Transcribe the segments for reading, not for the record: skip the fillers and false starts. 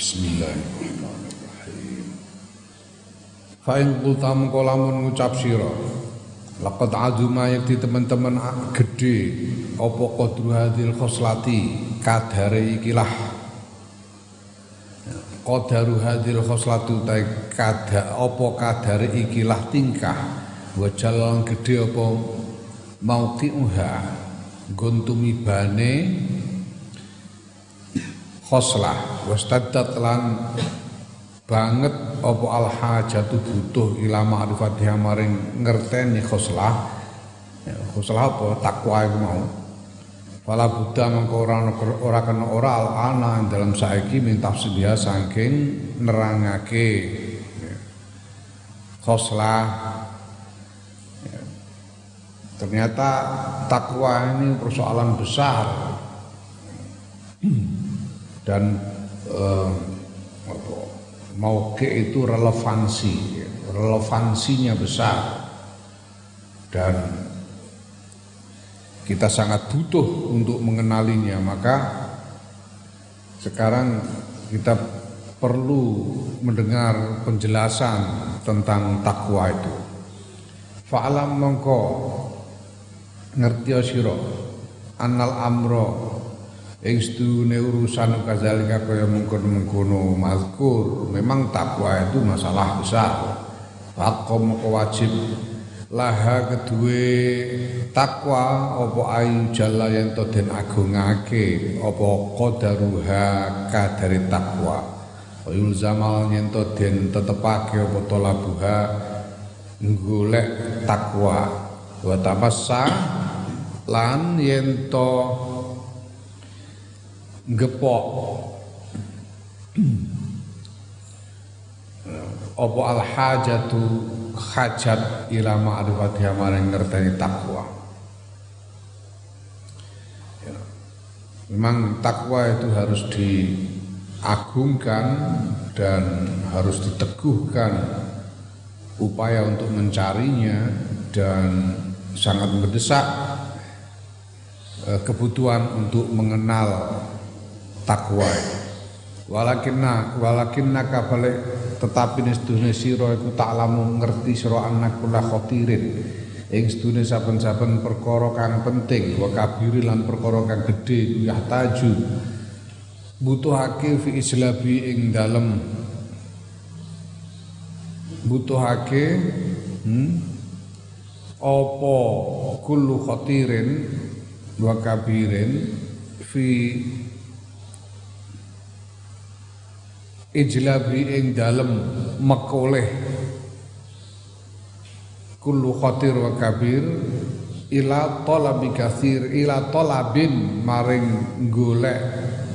Bismillahirrahmanirrahim. Fa in qulta mengko lamun ngucap sira laqad azuma yakti teman-teman gede apa qadru hadil khoslati kadare ikilah qadaru hadil khoslatu ta apa kadare ikilah tingkah wa jalan gede apa mauqi'uha guntumibane khoslah wastaddat lan banget apa al hajatu butuh ila ma'rifatiha maring ngerteni khoslah khoslah apa takwa iku mau fala buddha mengko ora kena ora al ana dalam saiki min tafsirha saking nerangake khoslah ternyata takwa ini persoalan besar dan mauke itu relevansinya besar dan kita sangat butuh untuk mengenalinya. Maka sekarang kita perlu mendengar penjelasan tentang takwa itu. Fa'alam mongko ngerti sira annal amro ing sedune urusan kazalika kaya mengkono-mengkono mazkur. Memang takwa itu masalah besar. Haqqom wajib laha kedue takwa apa ayu jalla yen to den agungake apa qadaruha kadare takwa. Ayul zamal yen to den tetepake apa talabuha golek takwa. Wa tabassa lan yen to gepok apa al hajatu hajat ila ma'rifatiha maring ngerteni takwa. Memang takwa itu harus diagungkan dan harus diteguhkan upaya untuk mencarinya dan sangat mendesak kebutuhan untuk mengenal takwa. Walakinna kabalik tetapi sedune sira iku taklamu ngerti sira anak kula khotirin ing sedune saben-saben perkara kang penting wa kabiri lan perkara kang gedhe yahtaju butuhake fi islabi ing dalem butuhake apa kullu khotirin wa kabirin fi ijlabi ing dalem mekoleh kullu khatir wa kabir ila talabi katsir ila talabin maring golek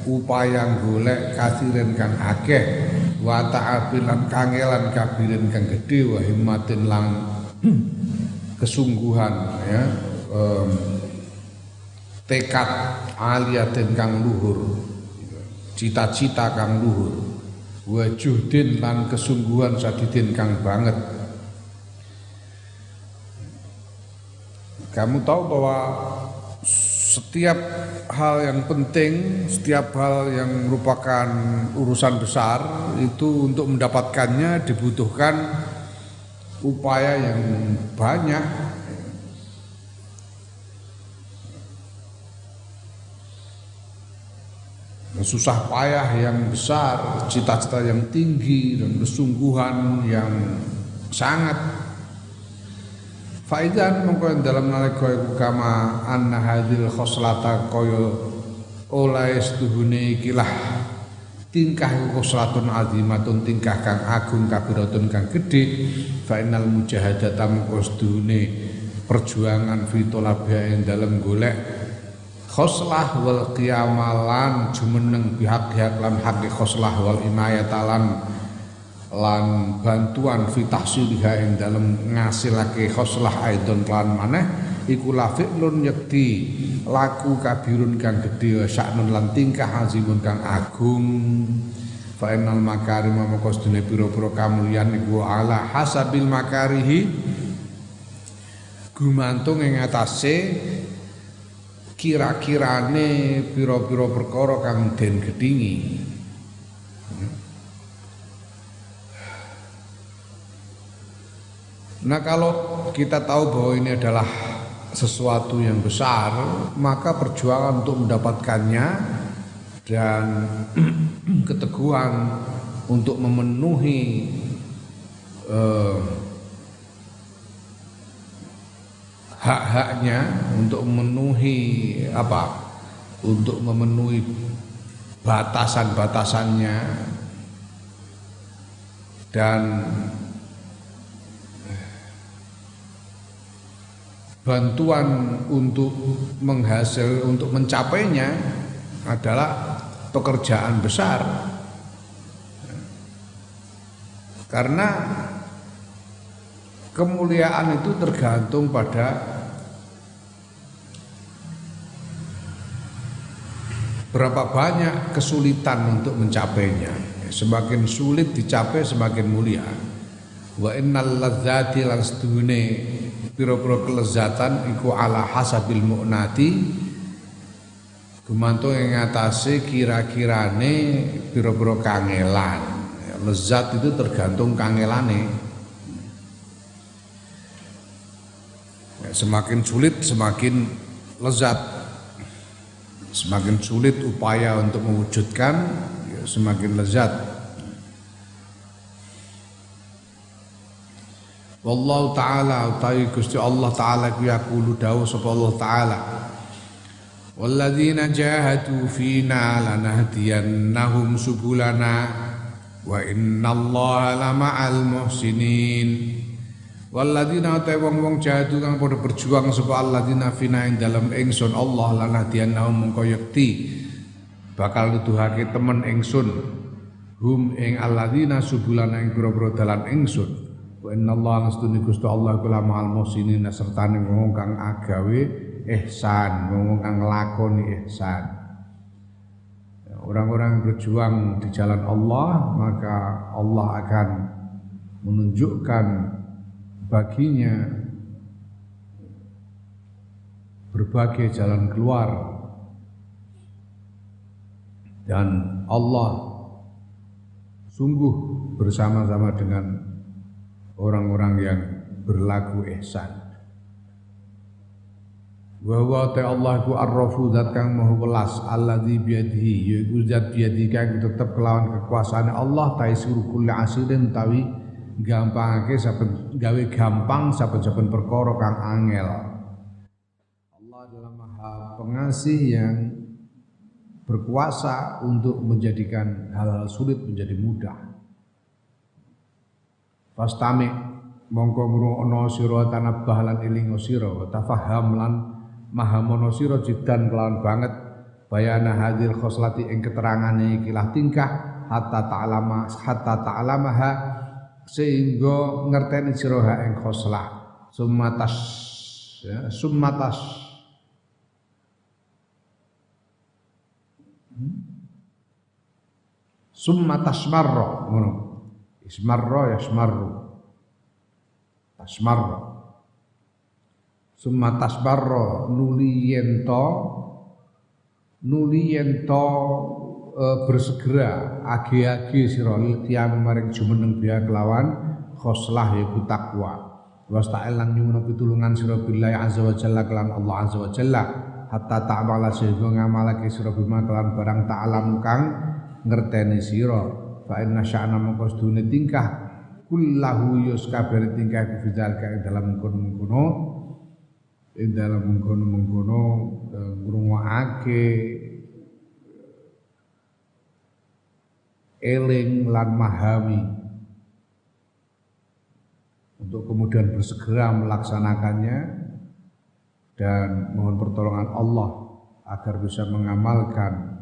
upaya golek kasiren kang akeh wa ta'abilan kangelan kabirin kang gedhe wa himmatin lan kesungguhan ya tekad aliyatin kang luhur cita-cita kang luhur wa juhdin lan kesungguhan sadidin kang banget. Kamu tahu bahwa setiap hal yang penting, setiap hal yang merupakan urusan besar itu untuk mendapatkannya dibutuhkan upaya yang banyak. Susah payah yang besar, cita-cita yang tinggi dan kesungguhan yang sangat. Faidan mongko dalam nalika iku kama anna hadil khoslata kaya oleh setuhune ikilah tingkah khoslatun azimatun tingkah kang agung kabiratun kang gedhe fa innal mujahadata mongko setuhune perjuangan fi talabiha ing dalem golek khoslah wal qiyamalan jumeneng pihak-pihak lan hak khoslah wal inayatalan lan bantuan fi tahsiliha ing dalem ngasilake khoslah aidon lan maneh iku lafi'lun yakti laku kabirun kang gedhe saknun lan tingkah azimun kang agung fa innal makarim maka sedene pira-pira kamulyan iku ala hasabil makarihi gumantung ing atase kira-kirane pira-pira perkara kang den gedhingi Nah, kalau kita tahu bahwa ini adalah sesuatu yang besar, maka perjuangan untuk mendapatkannya dan keteguhan untuk memenuhi hak-haknya, untuk memenuhi untuk memenuhi batasan-batasannya dan bantuan untuk untuk mencapainya adalah pekerjaan besar. Karena kemuliaan itu tergantung pada berapa banyak kesulitan untuk mencapainya. Semakin sulit dicapai semakin mulia. Wa innal ladzati lan sedune pira-pira kelezatan iku ala hasabil mu'nati gumantung ing atase kira-kirane pira-pira kangelan. Lezat itu tergantung kangelane. Semakin sulit semakin lezat. Semakin sulit upaya untuk mewujudkan, semakin lezat. Wallahu ta'ala utawi Gusti Allah ta'ala ku yaqulu dawuh sapa Allah ta'ala walladzina jahadu fina lanahdiyannahum subulana wa innallaha lama'al muhsinin. Walladzina utawi wong-wong jahadu kang padha berjuang sapa alladzina fina ing dalem ingsun Allah lanahdiyannahum mengko yekti bakal nuduhake temen ingsun hum ing alladzina subulana ing pira-pira dalan ingsun. Wa innallaha astuni Gusti Allah kula ma'al muhsinin sertane wong kang agawe ihsan, wong kang nglakoni ihsan. Orang-orang yang berjuang di jalan Allah, maka Allah akan menunjukkan baginya berbagai jalan keluar dan Allah sungguh bersama-sama dengan orang-orang yang berlaku ihsan. Wa huwa ta'ala ku arrafu zat kang maha welas alladzi biyadihi yaiku zat biyadihi kang tetep kelawan kekuasaan Allah taisiru kulli asirin tawi gampangake saben gawe gampang saben-saben perkara kang angel. Allah adalah Maha Pengasih yang berkuasa untuk menjadikan hal-hal sulit menjadi mudah. Pastami mongko ngrungokno sira tanabah lan eling sira tafaham lan mahamono sira jidan kelawan banget bayana hadil khoslati ing keterangane ikilah tingkah hatta ta'lamaha sehingga ngerteni sira ha ing khoslah summatas marra ngono. Ismarra yasmarru tasmarra summa tasbarra nuli yento bersegera age-age sira tiang maring jumeneng biya kelawan khoslah yaiku takwa wasta'il lan nyuwun pitulungan sira billahi azza wa jalla kelan Allah azza wa jalla hatta ta'mala sehingga ngamalake sira bima kelan barang ta'lam kang ngerteni sira fa inna sya'na mongko sedune tingkah kullahu yus kabeh tingkah fizal ka ing dalam mengkono ngrungokake eling lan mahami untuk kemudian bersegera melaksanakannya dan mohon pertolongan Allah agar bisa mengamalkan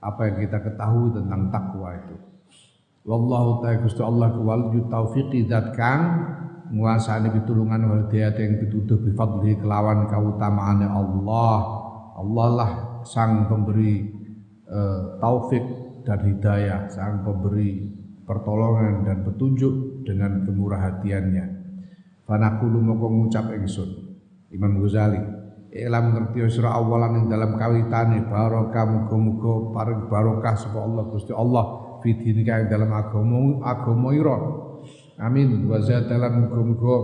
apa yang kita ketahui tentang takwa itu. Wallahu ta'ala Gusti Allah wal taufiqi zat kang nguasani pitulungan wal hidayah yang pituduh bi fadli kelawan kautamaane Allah. Allah lah sang pemberi taufik dan hidayah, sang pemberi pertolongan dan petunjuk dengan kemurah hatiannya. Fanaqulu moko ngucap ingsun Imam Ghazali Ilam ngerti sira awalan ing dalam kawitane barokah muga-muga paring barokah sapa Allah Gusti Allah fidinika ing dalam agama ira. Amin. Wa zadalan muga-muga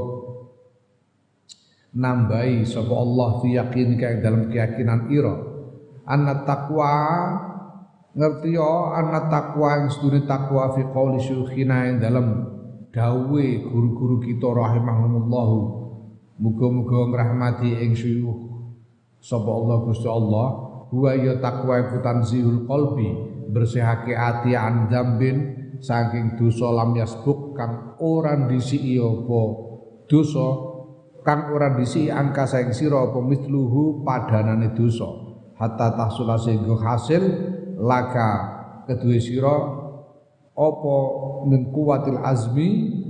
nambahi sapa Allah fi yaqinika ing dalam keyakinan ira. Anna taqwa ngerti yo anna taqwa ing sedune takwa fi qouli syukhina ing dalam dawuhe guru-guru kita rahimahumullah. Muga-muga ngrahmati ing syuyukh sapa Allah Gusti Allah huwa ya takwa iku tanzihul qalbi bersihake ati an dzambin saking dosa lam yasbuk kang ora disiki apa dosa kang ora disiki angka saing sira apa misluhu padanane dosa hatta tahsula sehingga hasil laka kedue sira apa min kuwatil azmi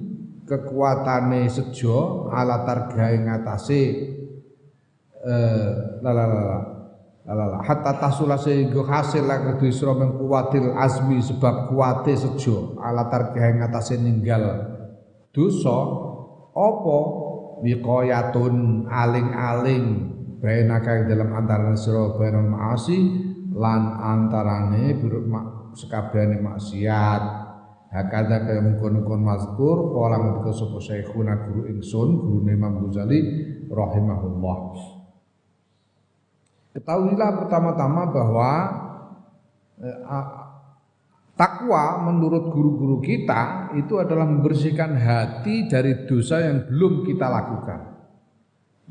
kekuatane sejo ala targahe ngatasé hatta tasula sehingga hasil lan kedue sira min kuwatil azmi sebab kuwate sejo ala targahe ngatasé ninggal dosa apa wiqayatun aling-aling bainaka dalam antarané sira bainal maasi lan antarane biruk sekabehane maksiat hakada kaya mungkon-mungkon mazkur kala ngendika sapa syekhuna guru ingsun gurune Imam Ghazali rahimahullah. Ketahuilah pertama-tama bahwa takwa menurut guru-guru kita itu adalah membersihkan hati dari dosa yang belum kita lakukan.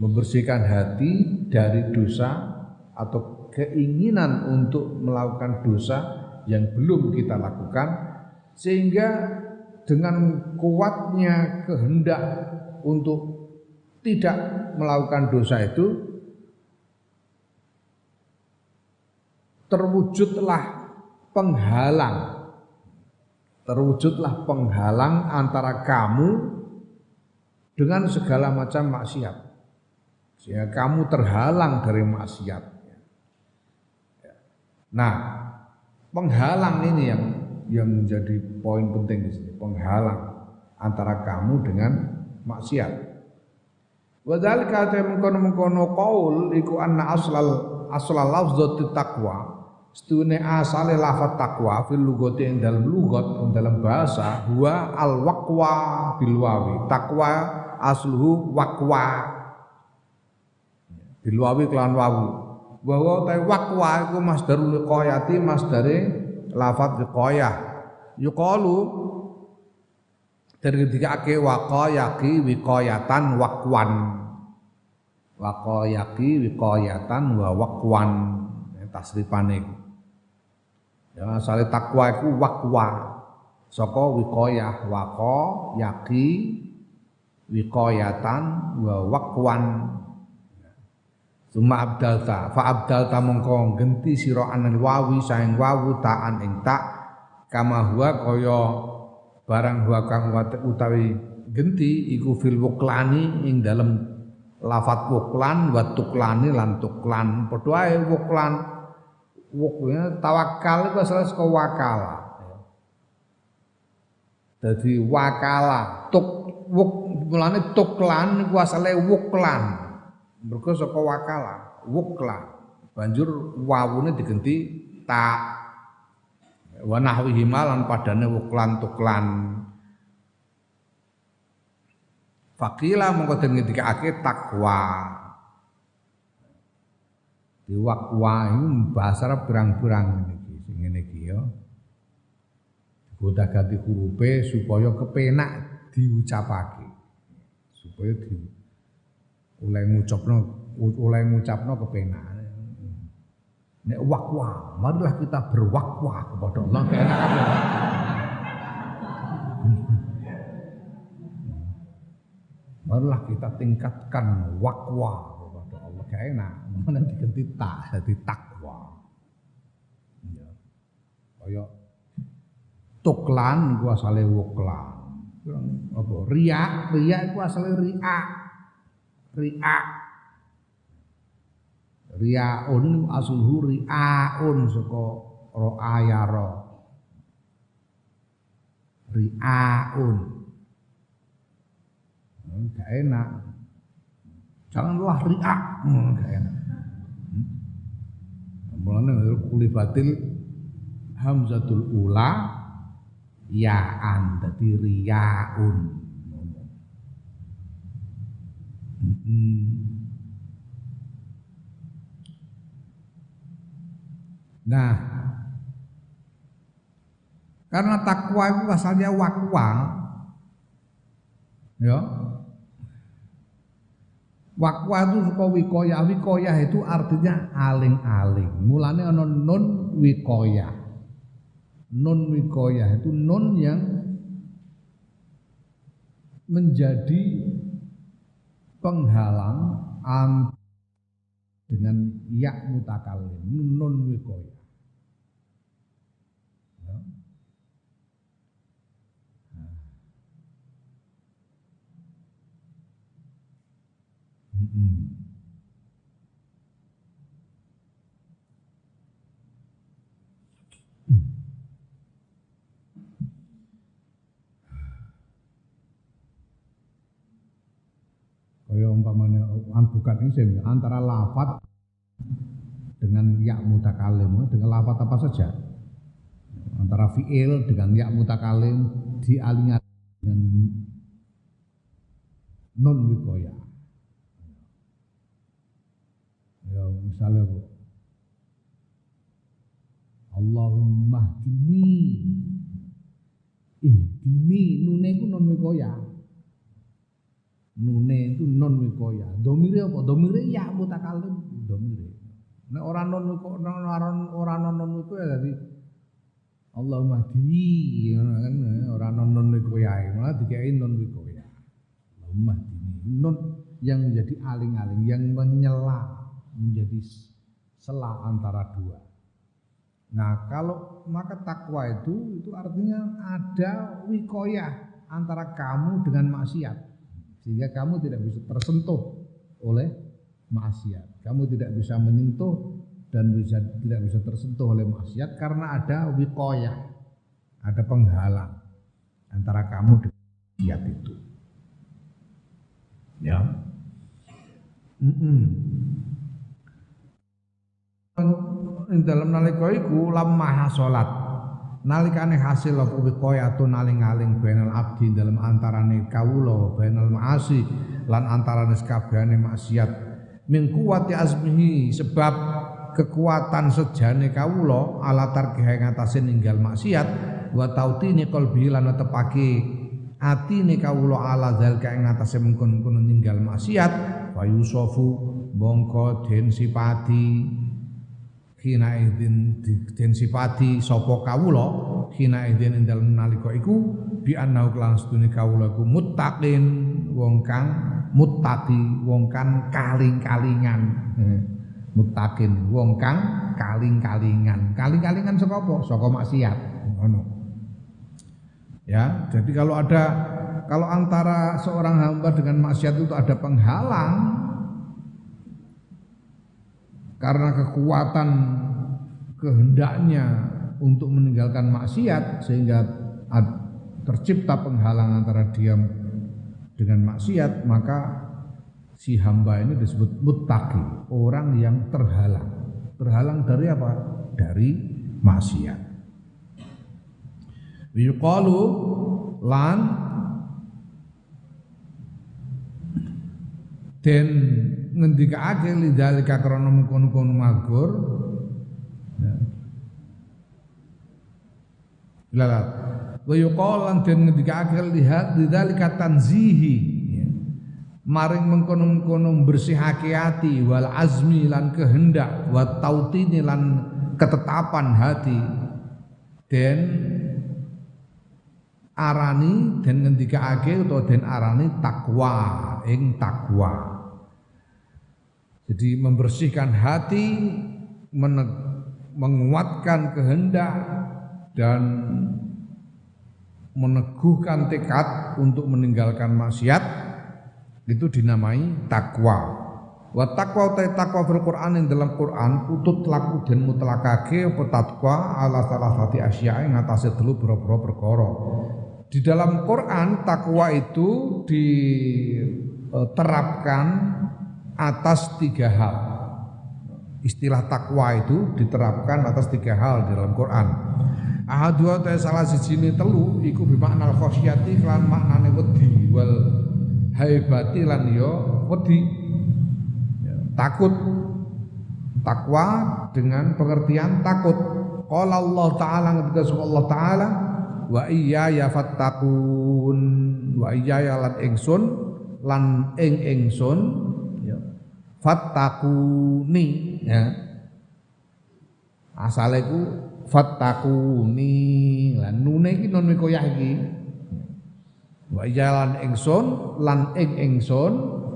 Membersihkan hati dari dosa atau keinginan untuk melakukan dosa yang belum kita lakukan, sehingga dengan kuatnya kehendak untuk tidak melakukan dosa itu terwujudlah penghalang antara kamu dengan segala macam maksiat, sehingga kamu terhalang dari maksiat. Nah, penghalang ini yang menjadi poin penting di sini, penghalang antara kamu dengan maksiat. Wa dzalika mengkono-mengkono qaul iku anna aslal lafzati taqwa. Setune asale lafaz takwa fil lugati ing dalam lugat ing dalam bahasa huwa al waqwa bil wawi. Takwa asluhu waqwa bil wawi kelan wawu. Bahwa ta waqwa iku masdarul liqayati masdare lafaz liqayah. Yuqalu dari dikake waqayaki wiqayatan waqwan. Waqayaki wiqayatan wa waqwan tasrifane. Ya asale takwa iku waqwa saka wiqayah waqa yaqi wiqayatan wa waqwan. Suma abdalta fa abdalta mongko genti sira anil wawi saeng wawu ta'an ing tak kama huwa kaya barang huwa kang utawi genti iku fil wuklani ing dalem lafat wuklan wa tuklani lan tuklan padha ae wuklan wuknya tawakal itu asal saka wakala. Dadi wakala tuk wuk mulane tuklan iku asale wuklan. Mergo saka wakala, wukla. Banjur wawune digenti ta. Wa nahwihi malan padane wuklan tuklan. Faqila mongko den ngendikake takwa. Di wakwa ini bahasa Arab berang-berang ngene iki ya. Gonta-ganti hurufe supaya kepenak diucapake. Supaya oleh ngucapno kepenak. Nek wakwa, marilah kita berwakwa kepada Allah keenakan. Marilah kita tingkatkan wakwa. Enak, mana diganti tak, jadi takwa. Ya, kaya tuklan, gua asale wuklan. Apa? Riak gua asale riak. Riaun asluhu riaun saka ro'a yara. Riaun. Gak enak. Janganlah riak. Mulane kulibatil hamzatul ula ya'an dadi riyaun. Nah, karena takwa itu asalnya wakwa, ya. Wakwa itu suka wikoya, wikoya itu artinya aling-aling. Mulanya ada nun wikoya. Nun wikoya itu nun yang menjadi penghalang dengan ya mutakalim, nun wikoya. Ya. Kaya umpamanya bukan isim antara lafaz dengan ya mutakalim, dengan lafaz apa saja, antara fiil dengan ya mutakalim dialingi dengan nun wikoya. Ya misalnya bu, Allahumma hdini, ihdini, nune itu non wikoya. Nune itu non wikoya. Domire apa? Domire ya mutakalim. Domire. Nek ora non wikoya jadi Allahumma hdini, kan ora non wikoya, malah dikai non wikoya. Allahumma hdini, non yang menjadi aling-aling, yang menyela, menjadi sela antara dua. Nah, kalau maka takwa itu artinya ada wikoyah antara kamu dengan maksiat, sehingga kamu tidak bisa tersentuh oleh maksiat. Kamu tidak bisa menyentuh dan tidak bisa tersentuh oleh maksiat karena ada wikoyah, ada penghalang antara kamu dengan maksiat itu. Ya. Dalam nalika iku lamah salat nalikane hasil apa wikoyatun aling-aling bainal abdi dalam antarane kawula bainal maasi lan antarane sakabehane maksiat min kuwati azmihi sebab kekuatan sejane kawula ala tarkihe ngatasé ninggal maksiat wa tautini qalbi lan tepake atine kawula ala zalika ing ngatasé mengkon-kono ninggal maksiat wa yusofu mongko den sipati hina idin den sipati sapa kawula hina idin ing dalem nalika iku bi annahu lan sedune kawula iku muttaqin wong kang muttaqi wong kang kaling-kalingan muttaqin wong kang kaling-kalingan saka apa saka maksiat ngono ya. Jadi kalau antara seorang hamba dengan maksiat itu ada penghalang karena kekuatan kehendaknya untuk meninggalkan maksiat sehingga tercipta penghalang antara dia dengan maksiat, maka si hamba ini disebut muttaqi, orang yang terhalang dari apa? Dari maksiat. Yuqalu lan den ngendikake lidzalika krana mengkono-kono magur lala wa yuqalan den ngendikake lidzalika tanzihi maring mengkono-kono bersihake ati wal azmi lan kehendak wa tautini lan ketetapan hati den arani den ngendikake utawa den arani takwa ing takwa. Jadi membersihkan hati, menguatkan kehendak dan meneguhkan tekad untuk meninggalkan maksiat itu dinamai takwa. Wa taqwa takwa fil Qur'an ing dalam Qur'an utut laku den mutlakake apa takwa ala salasati asya ing atase telu boro-boro perkara. Di dalam Quran takwa itu diterapkan atas 3 hal. Istilah takwa itu diterapkan atas 3 hal dalam Quran. Ahadua ta salah sijine telu iku bimakna khosyati lan maknane wedi wal haibati lan ya wedi. Takut. Takwa dengan pengertian takut. Qala Allah Ta'ala ketika Allah Ta'ala wa iyaya fattaqun wa iyaya lan ingsun lan ingsun ya fattaquni ya asale ku fattaquni lan nune iki nun mikoyah iki wa iyaya lan ingsun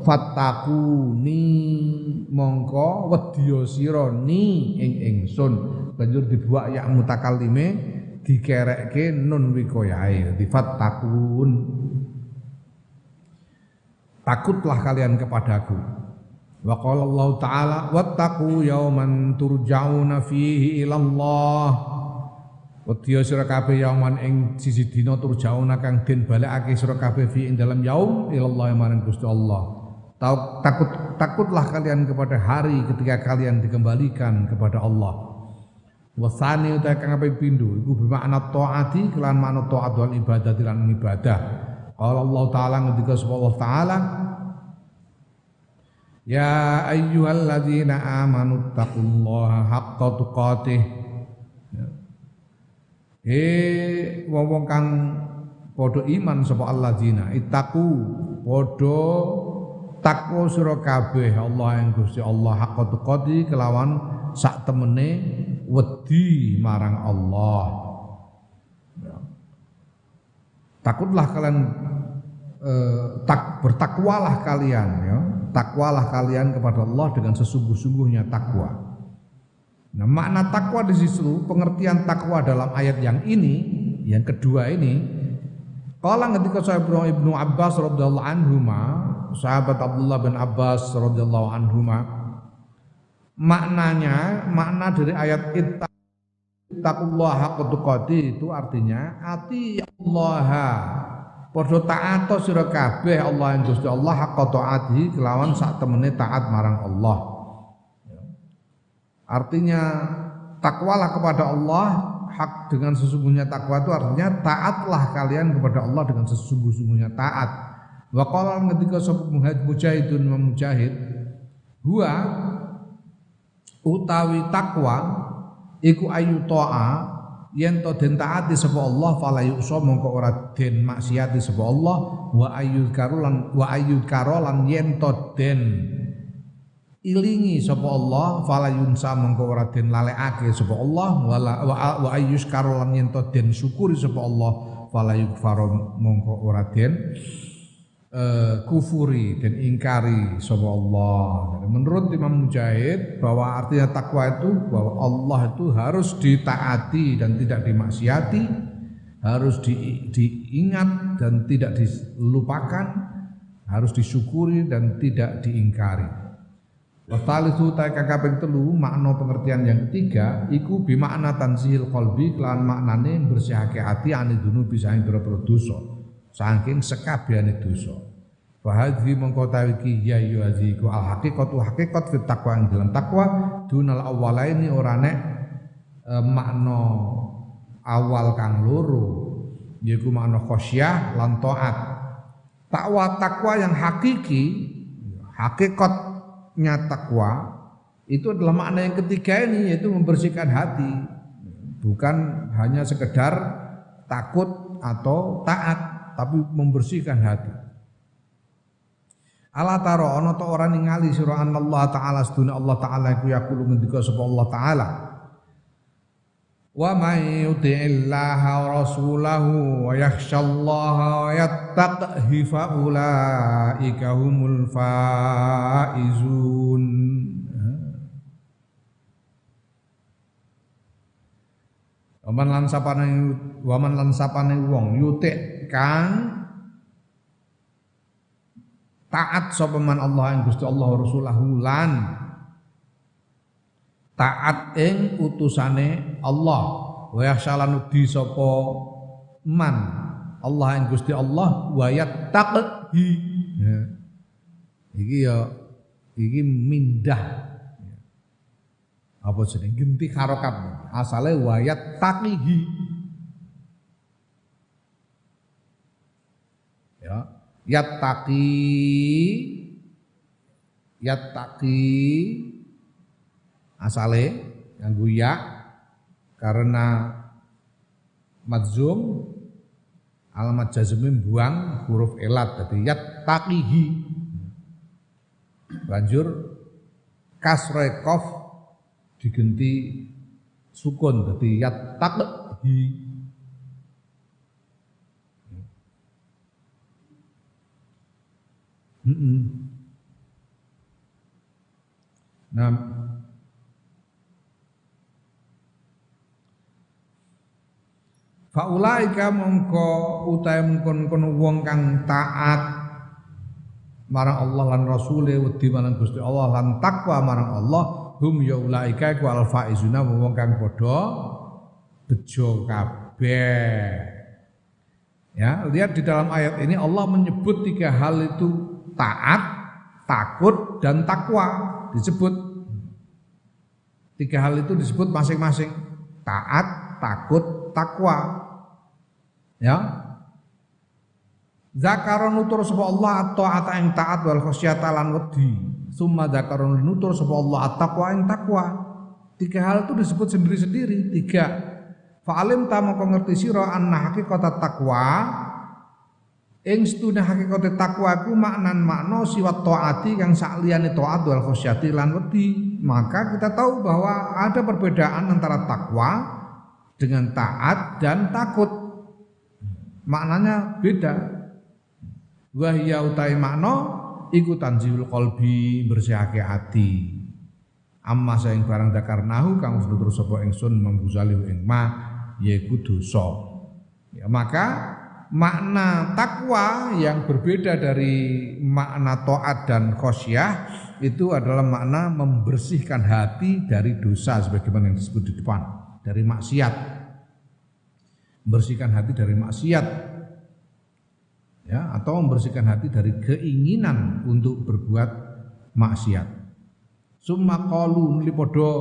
fattaquni mongko wedya sira ni ingsun banjur dibuak ya mutakallime dikerekke nun wikoyae dadi fattaqun takutlah kalian kepadaku wa qala Allah taala wattaqu yauman turja'una fihi ila Allah wedya sira kabeh yauman ing sisi dina turja'una kang den balekake sira kabeh fi ing dalam yaum ila Allah marang Gusti Allah takutlah kalian kepada hari ketika kalian dikembalikan kepada Allah. Wasani uta kang ape pindho iku bermakna taati kelan makna taat wal ibadah lan ibadah. Qala Allah taala ngendika sapa Allah taala ya ayyuhalladzina amanu taqullaha haqqa tuqatih. Wong kang padha iman sapa alladzina ittaqu padha takwa sira kabeh Allah ing Gusti Allah haqqa tuqatih kelawan sak temene wedi marang Allah. Takutlah kalian bertakwalah kalian ya. Takwalah kalian kepada Allah dengan sesungguh-sungguhnya takwa. Nah, makna takwa di situ, pengertian takwa dalam ayat yang ini, yang kedua ini, qala ketika sahabat Ibnu Abbas radhiyallahu anhuma, sahabat Abdullah bin Abbas radhiyallahu anhuma, makna dari ayat ittaqullaha haqqa tuqatih itu artinya ati Allah padha taat sira kabeh Allah ing Gusti Allah haqqa taati kelawan sak temene taat marang Allah. Artinya takwalah kepada Allah hak dengan sesungguhnya takwa itu artinya taatlah kalian kepada Allah dengan sesungguh-sungguhnya taat. Wa qala ketika sapa mujahidun mujahid huwa utawi takwa iku ayu ta'a yen to den taati sapa Allah fala yusa mongko ora den maksiati sapa Allah wa ayyud karolan yen to den ilingi sapa Allah fala yunsa mongko ora den lalekake sapa Allah wa ayyus karolan yen to den syukuri sapa Allah fala yukfaro mongko ora den kufuri dan ingkari sapa Allah. Menurut Imam Mujahid bahwa artinya takwa itu bahwa Allah itu harus ditaati dan tidak dimaksiati, harus diingat dan tidak dilupakan, harus disyukuri dan tidak diingkari. Wasalisu taika kaping 3 makna pengertian yang ketiga iku bimakna tanzihil qalbi kelan maknane bersihake ati ane dunubi saing pira-pira dosa. Saking sekabehane dosa. Fa hadhi mongko tawiki ya yuaziku al haqiqatu haqiqat fit taqwa ing dalam takwa dunal awwalaini ora nek makna awal kang loro yaiku makna khosyah lan taat. Takwa yang hakiki hakikatnya takwa itu adalah makna yang ketiga ini yaitu membersihkan hati, bukan hanya sekedar takut atau taat tapi membersihkan hati. Ala taro ana ta ora ningali sira Allah taala sedune Allah taala iku yaqulu ngendika sapa Allah taala wa may yuti'illaha wa rasulahu wa yakhshallaha wa yattaqihi fa ulaika humul faizun. Waman lan sapane wong yutik kang taat sapa man Allah ing Gusti Allah Rasulahu lan taat ing utusane Allah wa yakhshalan di sapa man Allah ing Gusti Allah wa yattaqi. Iki ya iki mindah. Apa jeneng genti harokat asale wayat taqihi. Ya, yattaqi asale nganggo ya karena madzum alamat jazmim buang huruf elat dadi yattaqihi. Banjur kasra qaf digenti sukun dadi yattaqhi. Nah, faulaika mongko utahe mengkon wong kang taat marang Allah lan Rasule wedi marang Gusti Allah lan takwa marang Allah hum ya ulaika iku al faizuna wong kang padha bejo kabeh. Ya, lihat di dalam ayat ini Allah menyebut tiga hal itu taat, takut dan takwa. Disebut tiga hal itu disebut masing-masing taat, takut, takwa. Ya. Zakaron nutur sapa Allah at-ta'ata ing taat wal khasyata lan wedi. Summa zakaron nutur sapa Allah at-taqwa ing takwa. Tiga hal itu disebut sendiri-sendiri, tiga. Fa'alim ta moko ngerti sira anna haqiqatat taqwa ing setune hakikate takwa iku makna siwat taati kang sakliyane taat wal khasyati lan wedi. Maka kita tahu bahwa ada perbedaan antara takwa dengan taat dan takut. Maknanya beda. Wa hiya utai makna iku tanzihul qalbi bersihake ati. Amma saing barang dakarnahu kang wis nutur sapa ingsun membuzali ing ma yaiku dosa. Ya, maka makna takwa yang berbeda dari makna taat dan khosyah itu adalah makna membersihkan hati dari dosa sebagaimana yang disebut di depan, dari maksiat. Membersihkan hati dari maksiat. Ya, atau membersihkan hati dari keinginan untuk berbuat maksiat. Summa qalu nuli padha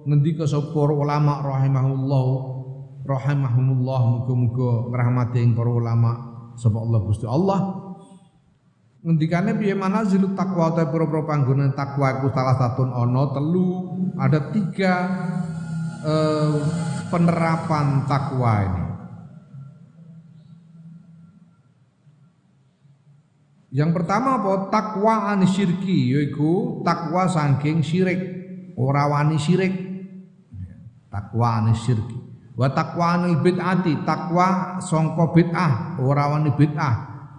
ngendika sapa ulama rahimahumullah muga-muga ngrahmati ing para ulama sapa Allah Gusti Allah. Ngendikane piye manazilut takwa ta pira-pira panggonan takwa iku salah satun ana telu, ada tiga penerapan takwa ini. Yang pertama apa? Takwa anisyirki, yaitu takwa saking syirik, ora wani syirik. Takwa anisyirki. Wa taqwa anil bid'ati, takwa sangka bid'ah, ora wani bid'ah.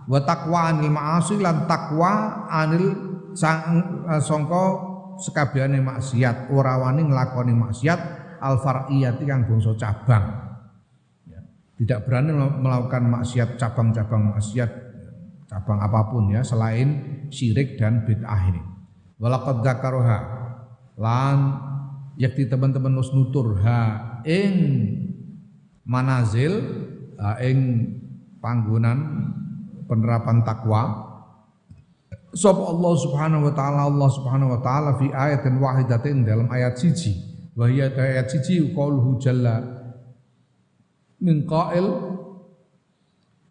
Wa taqwa anil ma'asi lan takwa anil sangka sekabehane maksiat, ora wani nglakoni maksiat al far'iyati kang bangsa cabang. Ya, tidak berani melakukan maksiat cabang-cabang maksiat, cabang apapun ya selain syirik dan bid'ah ini. Walaqad dzakaroha lan yakti teman-teman nus nutur ha ing manazil ing panggonan penerapan takwa sapa Allah Subhanahu wa taala fi ayatin wahidatin dalam ayat siji wa hiya ayat siji qauluhu jalla min qail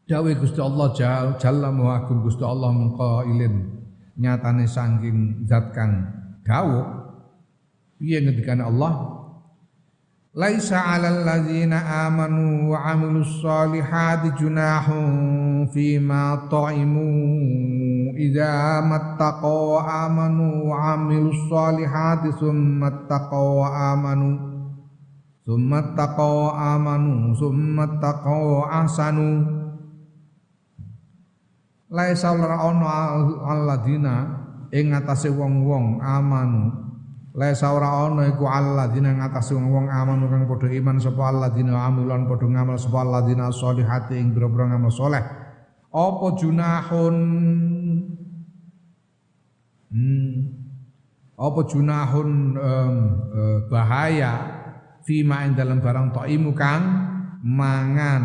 dawe Gusti Allah jalla maha agung Gusti Allah min qailin nyatane saking zat kang dawuh piye ngendikane Allah laisa 'alal ladzina amanu wa 'amilus solihati junahun fima ta'imu idza mattaqaw amanu wa 'amilus solihati summa taqaw amanu summa taqaw ahsanu. Laisa ora ana alladzina ing ngatasé wong-wong amanu. Laisa ora ana iku alladzina ngatasé wong-wong amanu kang padha iman sapa alladzina amilan padha ngamal sapa alladzina sholihati ing boro-boro ngamal saleh. Apa junahun apa junahun bahaya fima ing dalam barang taimu kang mangan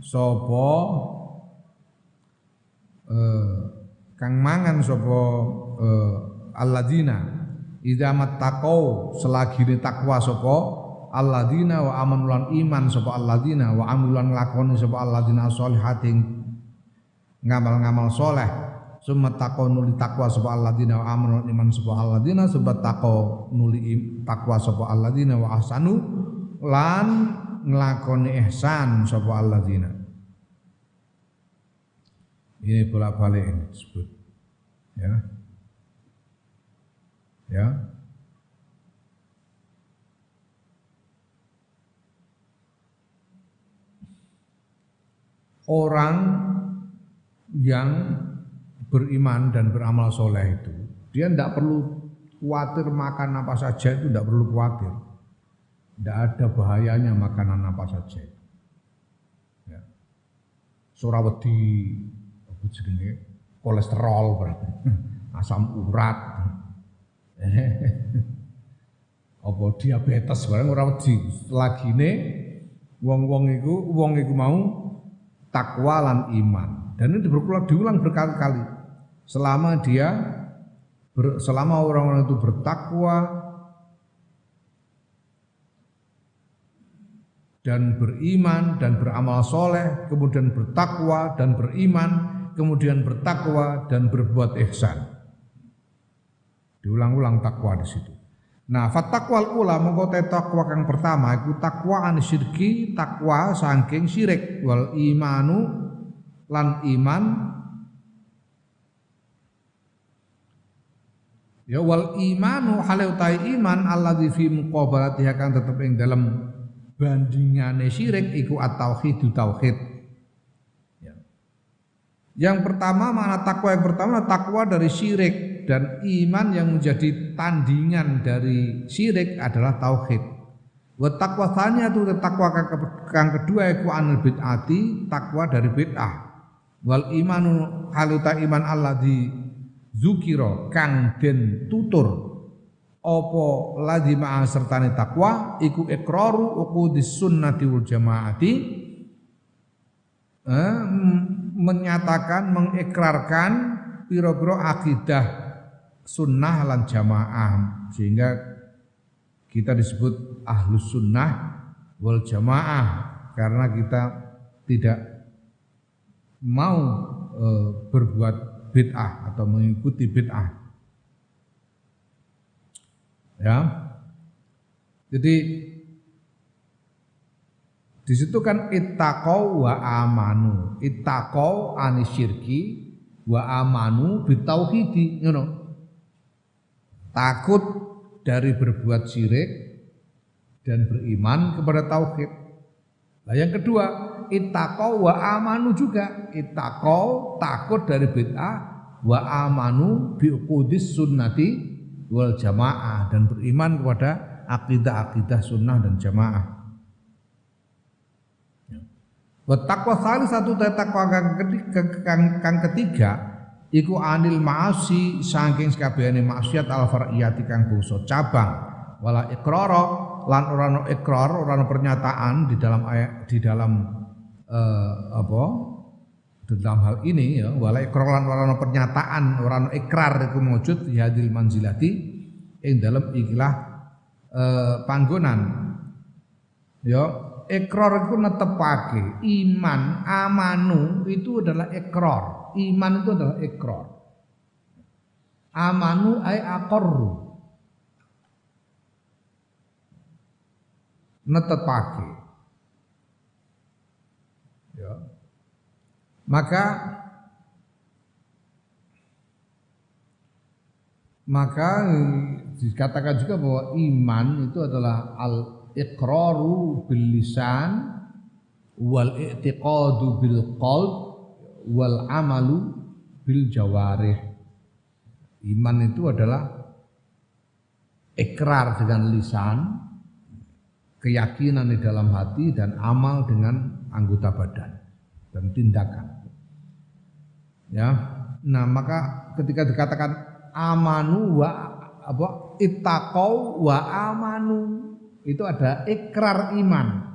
sapa alladzina idza mattaqau selagine takwa sapa alladzina wa amanulan iman sapa alladzina wa amilan nglakoni sapa alladzina sholihatin ngamal-ngamal soleh summa taqau nuli takwa sapa alladzina wa amanulan iman sapa alladzina summa taqau nuli takwa sapa alladzina wa ahsanu lan nglakoni ihsan sapa alladzina. Ini bolak-balik ini disebut ya. Ya. Orang yang beriman dan beramal soleh itu dia tidak perlu khawatir makan apa saja, itu tidak perlu khawatir, tidak ada bahayanya makanan apa saja. Ya. Surawedi, kolesterol berarti, asam urat, apa diabetes barang ora wedi. Lagine wong iku mau takwa lan iman, dan ini diulang berkali-kali selama orang-orang itu bertakwa dan beriman dan beramal soleh, kemudian bertakwa dan beriman, kemudian bertakwa dan berbuat ihsan. Diulang-ulang takwa di situ. Nah, fattaqwal ula mongko takwa kang pertama iku takwa anisyirki, takwa saking syirik, wal imanu lan iman ya wal imanu halautai iman alladzi fi muqabalatiha kang tetep ing dalem bandingane syirik iku at-tauhid tauhid. Ya. Yang pertama makna takwa yang pertama takwa dari syirik. Dan iman yang menjadi tandingan dari syirik adalah tauhid. Wa taqwa tsaniya tu takwa kang kedua iku anil bid'ati, takwa dari bid'ah. Wal imanu haluta iman alladzi zukira kang den tutur apa lazima sertane takwa iku iqraru uqudis sunnati wal jamaati, menyatakan mengikrarkan pira-pira akidah sunnah lan jamaah, sehingga kita disebut ahlus sunnah wal jamaah karena kita tidak mau berbuat bid'ah atau mengikuti bid'ah. Ya, jadi di situ kan ittaqau wa amanu, ittaqau anisyirki wa amanu bitauhidi, you know. Takut dari berbuat syirik dan beriman kepada tauhid. Nah, yang kedua, ittaqau wa amanu juga. Ittaqau takut dari bid'ah, wa amanu bi uqudis sunnati wal jamaah, dan beriman kepada akidah-akidah sunnah dan jamaah. Wa taqwa satu takwa kang ketiga iku anil ma'asi saking sakabehane maksiat al far'iyati kang bangsa cabang, wala iqrara lan ora ana ikrar, ora ana pernyataan di dalam ayat, di dalam hal ini ya, wala iqrar lan ora ana pernyataan, ora ana ikrar iku maujud di hadil manzilati ing dalam ikilah panggonan ya. Ikrar itu netepake iman, amanu itu adalah ikrar. Iman itu adalah ikrar. Amanu ay aqarru. Netepake. Ya. Maka dikatakan juga bahwa iman itu adalah al-iqraru bil lisan wal i'tiqadu bil qalb wal amalu bil jawarih. Iman itu adalah ikrar dengan lisan, keyakinan di dalam hati, dan amal dengan anggota badan dan tindakan. Ya. Nah, maka ketika dikatakan amanu wa ittaqau wa amanu, itu ada ikrar iman.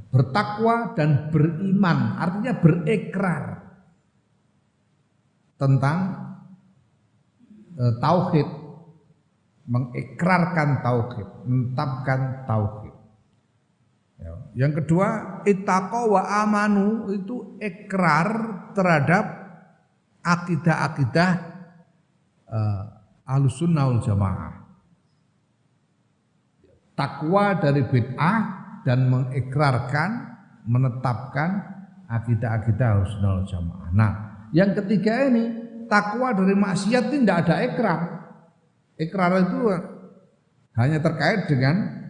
Bertakwa dan beriman artinya berikrar tentang tauhid, mengikrarkan tauhid, menetapkan tauhid. Ya. Yang kedua, ittaqa wa amanu, itu ikrar terhadap akidah-akidah Ahlussunnah wal Jamaah. Takwa dari bid'ah dan mengikrarkan, menetapkan akidah-akidah Ahlussunnah wal Jamaah. Nah, yang ketiga ini takwa dari maksiat itu tidak ada ikrar. Ikrar itu hanya terkait dengan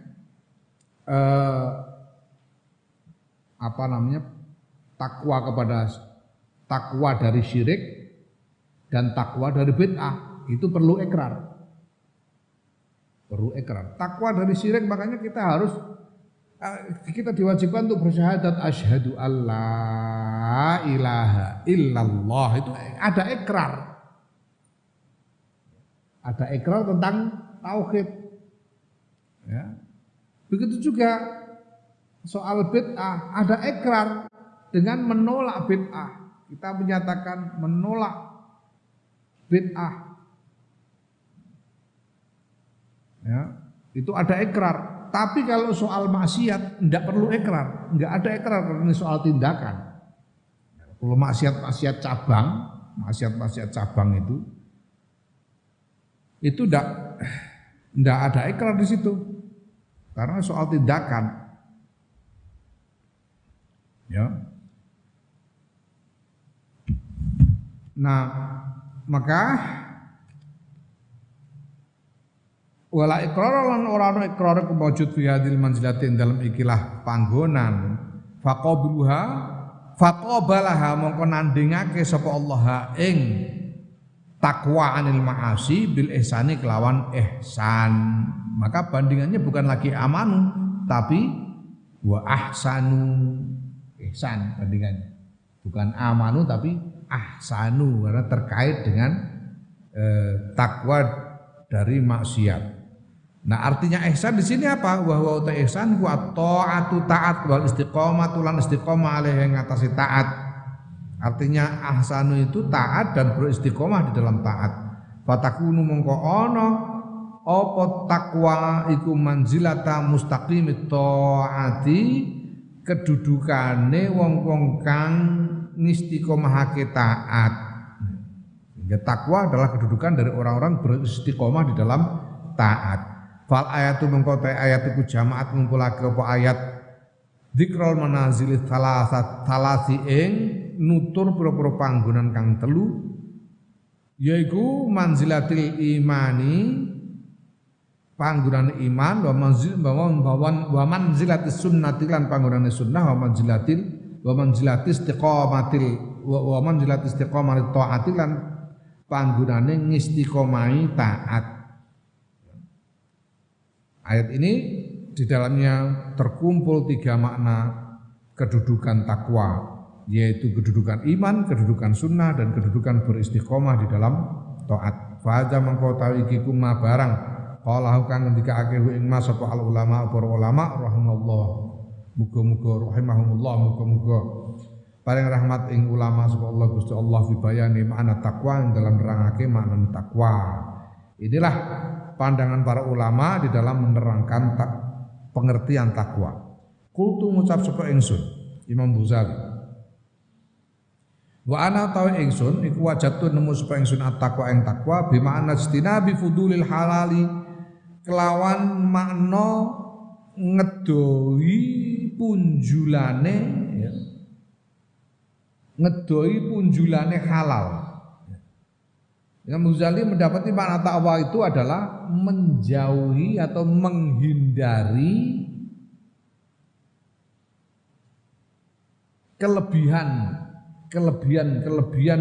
takwa takwa dari syirik dan takwa dari bid'ah, itu perlu ikrar. Perlu ikrar. Takwa dari syirik, makanya kita diwajibkan untuk bersyahadat asyhadu alla ilaha illallah, itu ada ikrar. Ada ikrar tentang tauhid. Ya. Begitu juga soal bid'ah, ada ikrar dengan menolak bid'ah. Kita menyatakan menolak bid'ah. Ya, itu ada ikrar. Tapi kalau soal maksiat tidak perlu ikrar, enggak ada ikrar karena ini soal tindakan. Kalau maksiat cabang itu enggak ada ikrar di situ. Karena soal tindakan. Ya. Nah, maka wala iqrar lan ora ana iqrar kewujud fi hadil manzilatin dalam ikilah panggonan faqabalaha mongko nandingake sapa Allah ing takwa anil ma'asi bil ihsani kelawan ihsan. Maka bandingannya bukan lagi amanu tapi wa ahsanu, ihsan bandingannya. Bukan amanu tapi ahsanu, karena terkait dengan takwa dari maksiat. Nah, artinya ihsan di sini apa? Wa huwa ihsan ku taatu taat wal istiqomatu lan istiqomah alaihi ngatasi taat. Artinya ahsanu itu taat dan beristiqomah di dalam taat. Fatakunu mongko ana apa takwa iku manzilata mustaqimit taati, kedudukane wong-wong kang istiqomahake taat. Ya, takwa adalah kedudukan dari orang-orang beristiqomah di dalam taat. Fal ayatu mengko ayat iku jamaat ngumpulake apa ayat dzikrul manazil thalasi ing nutur pira-pira panggonan kang telu, yaiku manzilatil imani panggonan iman wa manzilatis sunnati lan panggonan sunnah wa manzilatis istiqamatit taati lan panggonane ngistiqomahi taat. Ayat ini di dalamnya terkumpul 3 makna kedudukan takwa, yaitu kedudukan iman, kedudukan sunnah, dan kedudukan beristiqomah di dalam taat. Fahaja mengkau tahu iki kuma barang qala kang ngendikake ing mas sapa al ulama para ulama rahimallah. Muga-muga rahimahumullah, muga-muga paling rahmat ing ulama sapa Allah Gusti Allah fi bayani makna takwa ing dalam nerangake makna takwa. Inilah pandangan para ulama di dalam menerangkan pengertian takwa. Kultu ngucap sapa ingsun Imam Ghazali. Wa ana tawi ingsun iku wajatu nemu sapa ingsun at-taqwa ing takwa bi makna istinabi fudulil halali kelawan makna ngedoi punjulane ya. Ngedoi punjulane halal. Imam Ghazali mendapati makna takwa itu adalah menjauhi atau menghindari kelebihan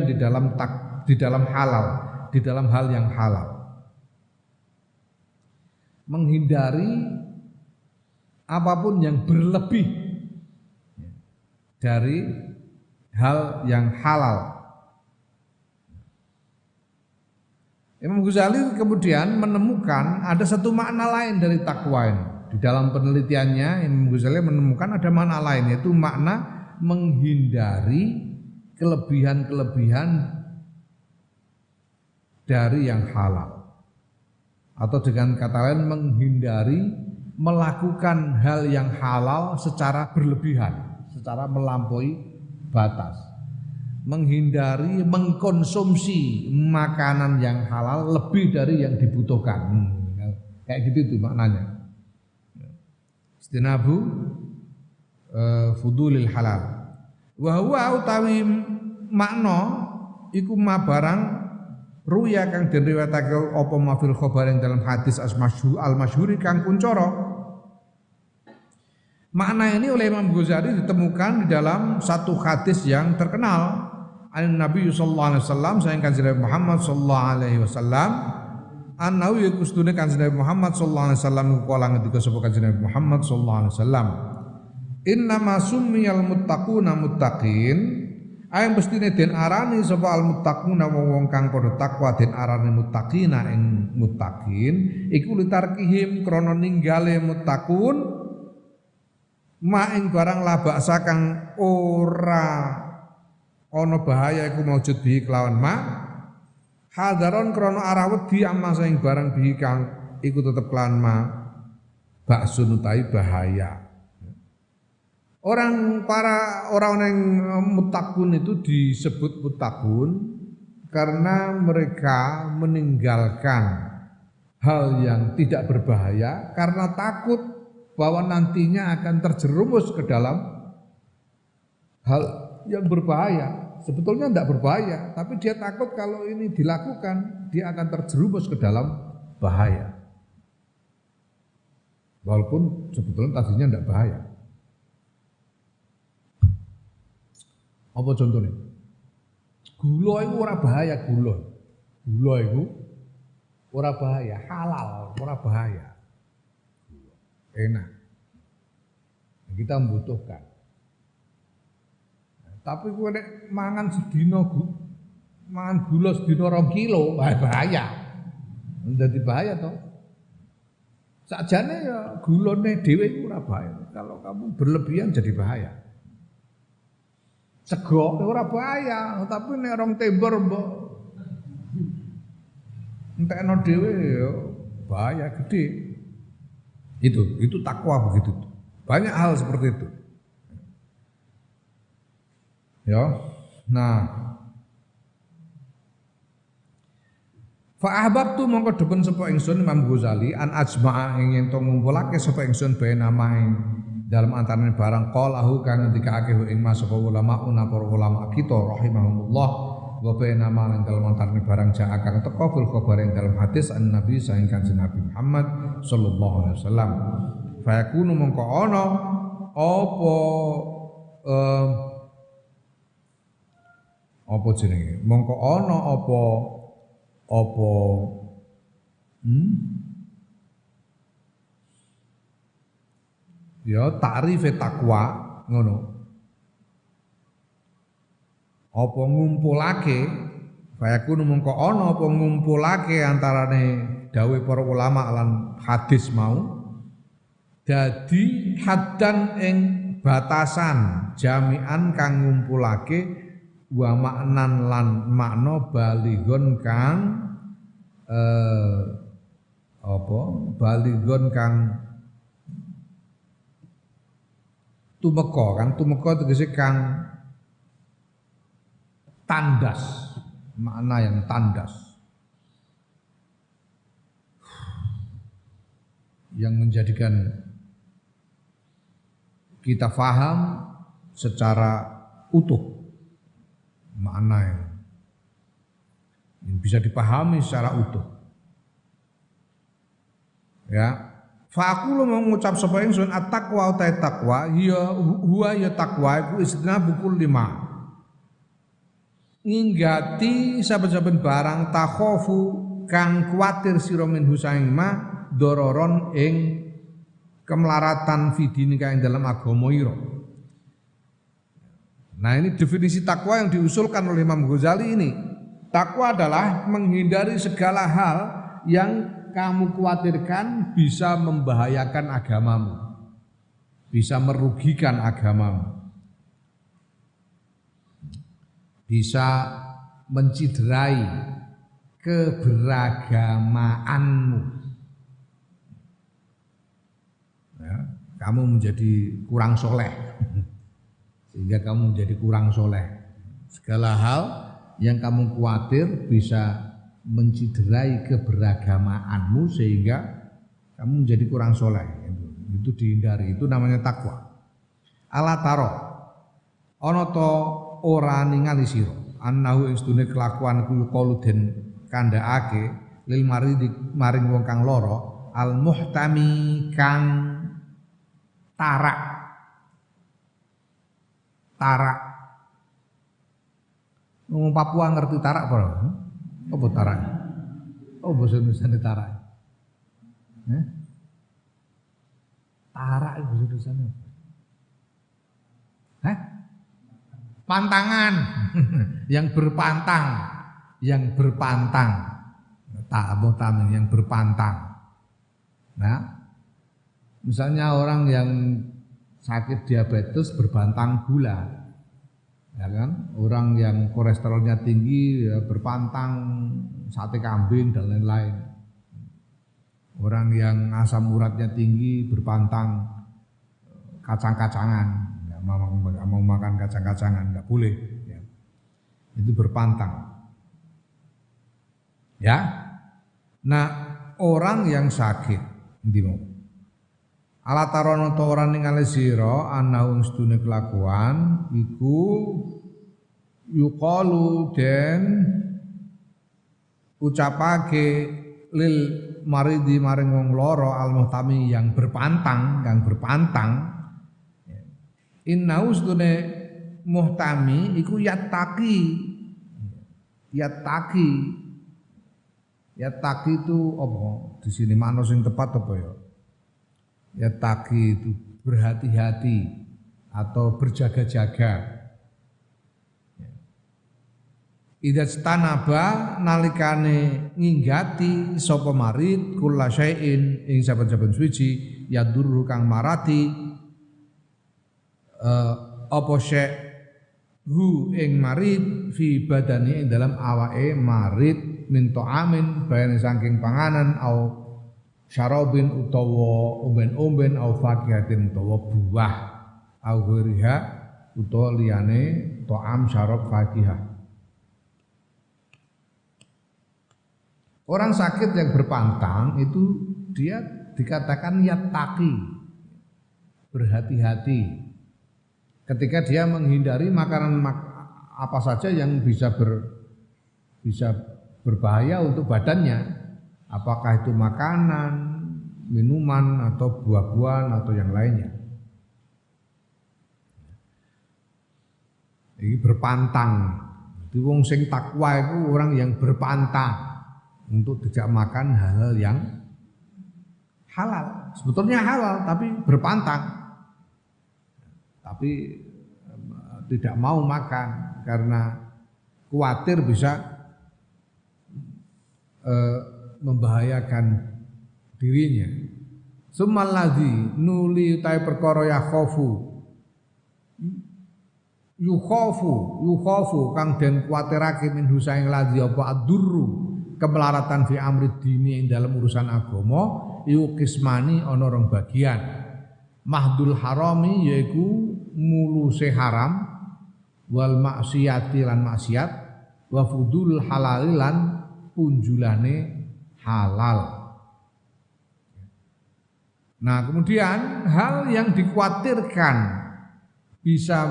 di dalam halal, di dalam hal yang halal. Menghindari apapun yang berlebih dari hal yang halal. Imam Ghazali kemudian menemukan ada satu makna lain dari takwa ini. Di dalam penelitiannya Imam Ghazali menemukan ada makna lain, yaitu makna menghindari kelebihan-kelebihan dari yang halal. Atau dengan kata lain menghindari melakukan hal yang halal secara berlebihan, secara melampaui batas. Menghindari mengkonsumsi makanan yang halal lebih dari yang dibutuhkan. Kayak gitu tuh maknanya. Istinabu fudulil halal. Wa huwa utawi makna iku ma barang ruya kang den riwayatake apa mafil khabar ing dalam hadis al-masyhuri kang kuncara. Makna ini oleh Imam Ghazali ditemukan di dalam satu hadis yang terkenal. Nabi sallallahu alaihi wasallam sayang kanjeng Nabi Muhammad sallallahu alaihi wasallam annahu yakustune kanjeng Nabi Muhammad sallallahu alaihi wasallam kala ngendika sapa kanjeng Nabi Muhammad sallallahu alaihi wasallam innama summiyal muttaquna muttaqin ayang mestine den arani sapa al muttaquna wong kang padha takwa den arani muttaqina ing muttaqin iku litarkihim krana ninggale muttaqun ma ing barang labaksa kang ora ana bahaya iku maujud bihi kelawan ma hadaron krana arah wedi amma saing barang bihi kang iku tetep kelawan ma baksun utawi bahaya. Orang yang muttaqun itu disebut muttaqun karena mereka meninggalkan hal yang tidak berbahaya karena takut bahwa nantinya akan terjerumus ke dalam hal yang berbahaya. Sebetulnya tidak berbahaya, tapi dia takut kalau ini dilakukan dia akan terjerumus ke dalam bahaya. Walaupun sebetulnya tadinya tidak bahaya. Apa contohnya? Gula itu ora bahaya, gula. Gula itu ora bahaya, halal, ora bahaya. Enak. Kita membutuhkan. Tapi kowe nek mangan sedina mangan gula sedina 2 kilo, bahaya. Dadi bahaya toh. Sakjane ya gulane dhewe iku ora bahaya. Kalau kamu berlebihan jadi bahaya. Sego ora bahaya, tapi nek rong tembor mbok entekno dhewe ya bahaya gede. Itu takwa begitu. Banyak hal seperti itu. Ya, nah, fa ahbabtu mongko depen sapa ingsun Imam Ghazali an ajma'a ing ento ngumpulake sapa ingsun bae namaing dalam antarané barang qalahu kang ngendikake ing mas sapa ulama para ulama kita rahimahumullah wa bae nama ing dalam antarané barang ja kang teka fil khabar ing dalam hadis an Nabi saing kanjeng Nabi Muhammad sallallahu alaihi wasallam fa yakunu mongko ana apa jenenge mongko ana apa ya ta'rife takwa ngono apa ngumpulake bayakun mongko ana apa ngumpulake antarane dawuh para ulama lan hadis mau dadi haddan ing batasan jami'an kang ngumpulake wa maknan lan makna balighon kang balighon kang tumeka tegese kang tandas, makna yang tandas yang menjadikan kita faham secara utuh, makna yang bisa dipahami secara utuh. Ya, fa aku mengucap sapa ingsun at-taqwa uta taqwa ya huwa ya taqwa iku istinabu kulli ma nginggati saben-saben barang takhofu kang kuwatir sira minhu saing ma dororon ing kemelaratan fidini kang dalam agama ira. Nah, ini definisi takwa yang diusulkan oleh Imam Ghazali ini. Takwa adalah menghindari segala hal yang kamu khawatirkan bisa membahayakan agamamu, bisa merugikan agamamu, bisa menciderai keberagamaanmu. Ya, kamu menjadi kurang soleh, sehingga kamu menjadi kurang soleh. Segala hal yang kamu khawatir bisa menciderai keberagamaanmu sehingga kamu menjadi kurang soleh. Itu dihindari, itu namanya takwa. Ala taro ana ta ora ningali sira annahu ing sedune kelakuan kuwi qalu den kandhakake lil maring wong kang lara al muhtami kang tarak wong Papua ngerti tarak apa tarak? Oh basa Indonesia tarak. Tarak itu basa Indonesia. Pantangan yang berpantang, yang berpantang. Nah, misalnya orang yang sakit diabetes berpantang gula, ya kan? Orang yang kolesterolnya tinggi ya berpantang sate kambing dan lain-lain. Orang yang asam uratnya tinggi berpantang kacang-kacangan. Mau makan kacang-kacangan nggak boleh, ya. Itu berpantang, ya. Nah orang yang sakit, ndimo ala tarono to ora ningali sira ana wong sedune kelakuan iku yuqalu den ucapake lil maridi maring wong lara al muhtami yang berpantang, inna usdune muhtami iku yattaqi itu apa di sini makna sing tepat apa ya? Yattaqi itu berhati-hati atau berjaga-jaga. Idza stanaba nalikane nginggati sapa marid kula syai'in ing saben-saben suci yadurru kang marati apa syek hu ing marid fi badani ing dalam awake marid min ta'amin bayane saking panganan au syarabin utawa omben-omben au fakihatin utawa buah au ghiriha utawa liyane ta'am syarab fakihah. Orang sakit yang berpantang itu dia dikatakan yattaqi, berhati-hati. Ketika dia menghindari makanan apa saja yang bisa berbahaya untuk badannya, apakah itu makanan, minuman atau buah-buahan atau yang lainnya. Ini berpantang. Itu wong sing takwa itu orang yang berpantang untuk tidak makan hal-hal yang halal. Sebetulnya halal tapi berpantang. Tapi tidak mau makan karena khawatir bisa membahayakan dirinya. Sumallazi nuli utai perkara yukhafu kang den kuwatirake min husaing ladzi apa adurru kemelaratan fi amri dini ing dalam urusan agama iku kismani ana rong bagian. Mahdul harami yaiku muluse haram wal maksiati lan maksiat wa fudul halal lan punjulane halal. Nah, kemudian hal yang dikhawatirkan bisa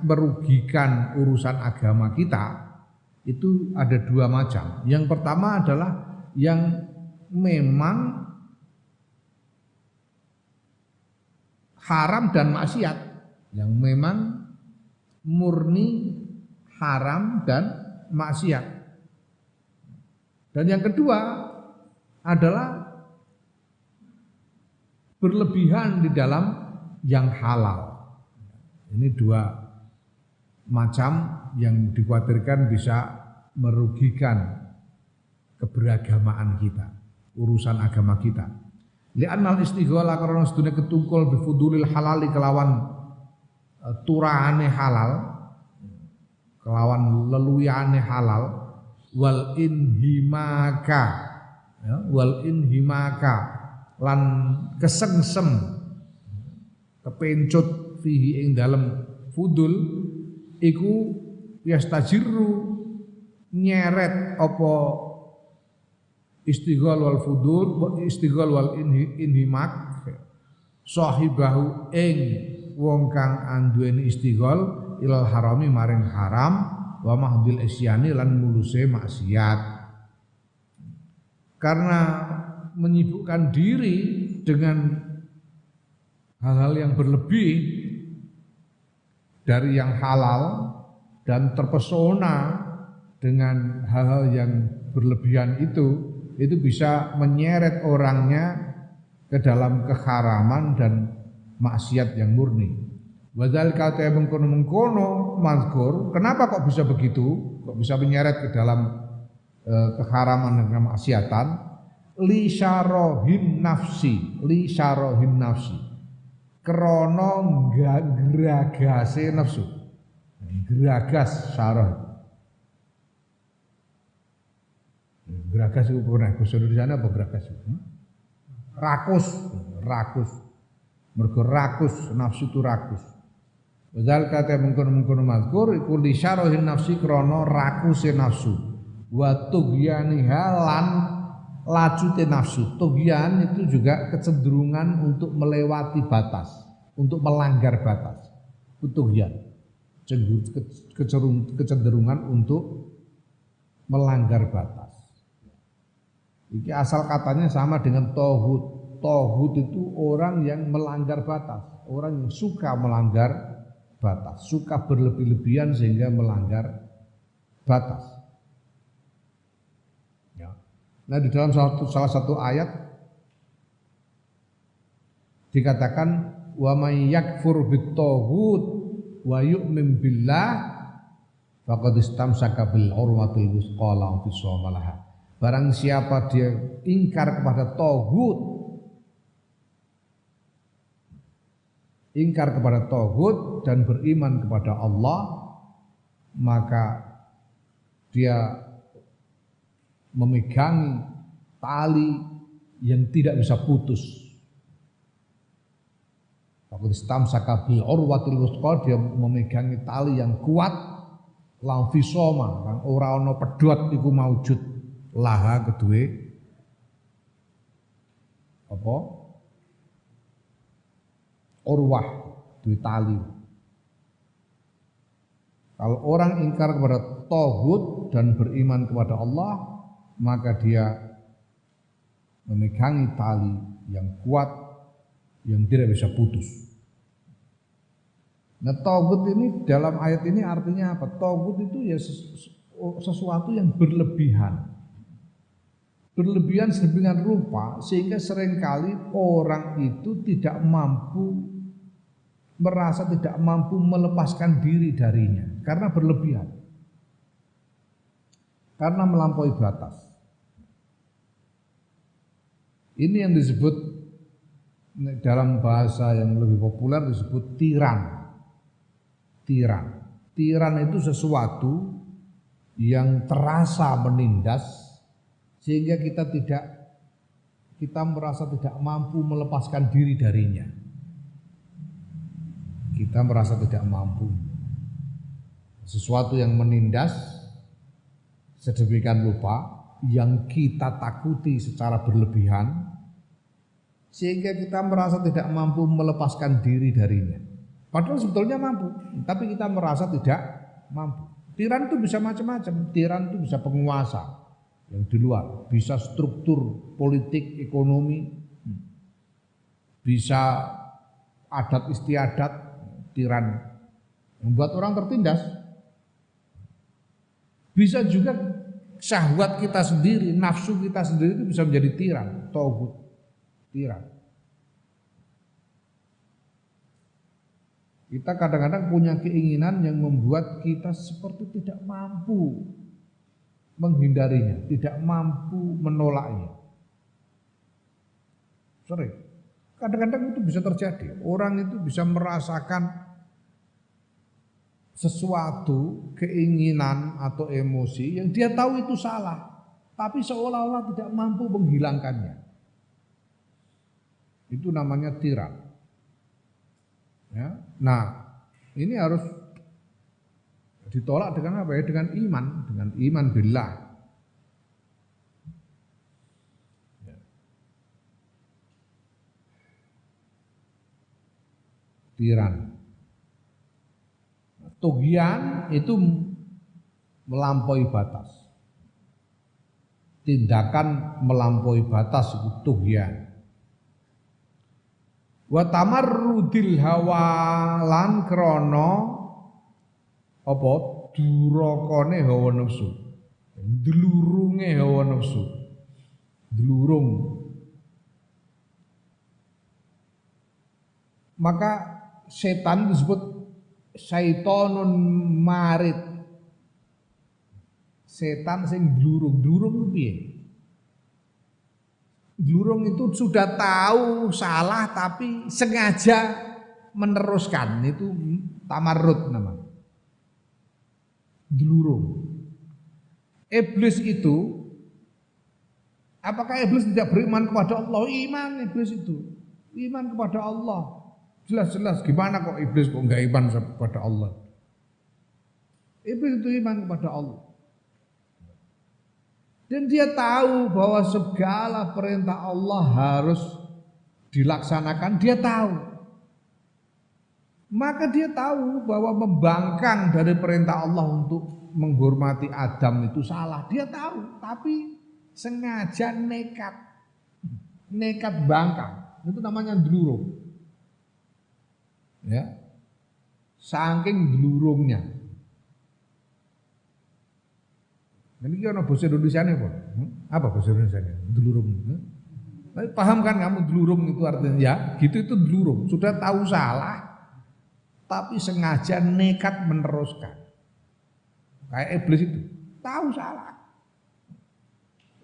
merugikan urusan agama kita itu ada dua macam. Yang pertama adalah yang memang haram dan maksiat, yang memang murni haram dan maksiat. Dan yang kedua adalah berlebihan di dalam yang halal. Ini dua macam yang dikhawatirkan bisa merugikan keberagamaan kita, urusan agama kita. Li'annal istighala karena sedune ketungkul bifudulil halali kelawan turahane halal, kelawan leluyane halal, wal inhimaka, ya, wal inhimaka lan kesengsem kepencut fihi ing dalem fudul iku yastajiru nyeret apa istighal wal fudul istighal wal inhimak sahibahu ing wong kang anduweni istighal ilal harami maring haram wa mahdil isyani lan muluse maksiat. Karena menyibukkan diri dengan hal-hal yang berlebih dari yang halal dan terpesona dengan hal-hal yang berlebihan itu bisa menyeret orangnya ke dalam keharaman dan maksiat yang murni. Wadal kata mengkono mazkur, kenapa kok bisa begitu? Kok bisa menyeret ke dalam keharaman dan kemaksiatan? Li syarahin nafsi, Krono geragase nafsu. Geragas syarah. Geragas itu pernah bahasa Indonesia apa geragas? Rakus. Mergo rakus, nafsu itu rakus. Wadzal kata mengkono mazkur iku li syarahin nafsi krana rakuse nafsu wa tughyani halan lajute nafsu. Tughyan itu juga kecenderungan untuk melewati batas, untuk melanggar batas. Tughyan kecenderungan untuk melanggar batas. Iki asal katanya sama dengan tauhid. Tauhid itu orang yang melanggar batas, orang yang suka melanggar batas, suka berlebih-lebihan sehingga melanggar batas. Ya. Nah di dalam salah satu ayat dikatakan wa may yakfur bit-taghut wa yu'min billah faqad istamsaka bil urwatil wuthqa la infisama laha. Barang siapa dia ingkar kepada taghut, ingkar kepada taghut dan beriman kepada Allah, maka dia memegangi tali yang tidak bisa putus. Faqad istamsaka bil urwatil wuthqa, dia memegangi tali yang kuat, la fisoma, kang ora ana pedhot iku maujud laha kedue apa? Urwah, duit tali. Kalau orang ingkar kepada tauhid dan beriman kepada Allah, maka dia memegangi tali yang kuat yang tidak bisa putus. Nah, tauhid ini dalam ayat ini artinya apa? Tauhid itu ya sesuatu yang berlebihan. Berlebihan sedemikian rupa sehingga seringkali orang itu tidak mampu, merasa tidak mampu melepaskan diri darinya karena berlebihan, karena melampaui batas. Ini yang disebut dalam bahasa yang lebih populer disebut tiran. Tiran itu sesuatu yang terasa menindas sehingga kita merasa tidak mampu melepaskan diri darinya. Kita merasa tidak mampu. Sesuatu yang menindas sedemikian rupa yang kita takuti secara berlebihan sehingga kita merasa tidak mampu melepaskan diri darinya. Padahal sebetulnya mampu, tapi kita merasa tidak mampu. Tiran itu bisa macam-macam. Tiran itu bisa penguasa yang di luar, bisa struktur politik, ekonomi, bisa adat istiadat, tiran membuat orang tertindas. Bisa juga syahwat kita sendiri, nafsu kita sendiri itu bisa menjadi tiran, tauhid, tiran. Kita kadang-kadang punya keinginan yang membuat kita seperti tidak mampu menghindarinya, tidak mampu menolaknya. Sering. Kadang-kadang itu bisa terjadi. Orang itu bisa merasakan sesuatu keinginan atau emosi yang dia tahu itu salah, tapi seolah-olah tidak mampu menghilangkannya. Itu namanya tiran. Ya. Nah, ini harus ditolak dengan apa ya? Dengan iman billah. Ya. Tiran. Tughyan itu melampaui batas. Tindakan melampaui batas itu tughyan. Wa tamarrudil hawa lan krana apa durakane hawa nafsu. Dlurunge hawa nafsu. Dlurung. Maka setan disebut syaitonun marid. Setan sing dlurung piye? Dlurung itu sudah tahu salah tapi sengaja meneruskan, itu tamarrud namanya. Dlurung. Iblis itu, apakah iblis tidak beriman kepada Allah? Iman iblis itu. Iman kepada Allah. Jelas-jelas gimana kok iblis kok enggak iman kepada Allah? Iblis itu iman kepada Allah. Dan dia tahu bahwa segala perintah Allah harus dilaksanakan, dia tahu. Maka dia tahu bahwa membangkang dari perintah Allah untuk menghormati Adam itu salah. Dia tahu, tapi sengaja nekat bangkang. Itu namanya dlurung. Ya. Saking dlurungnya. Ini kira bahasa Indonesianya apa? Apa bahasa Indonesianya? Dlurung. Paham kan kamu dlurung itu artinya? Ya, gitu itu dlurung. Sudah tahu salah, tapi sengaja nekat meneruskan. Kayak iblis itu, tahu salah.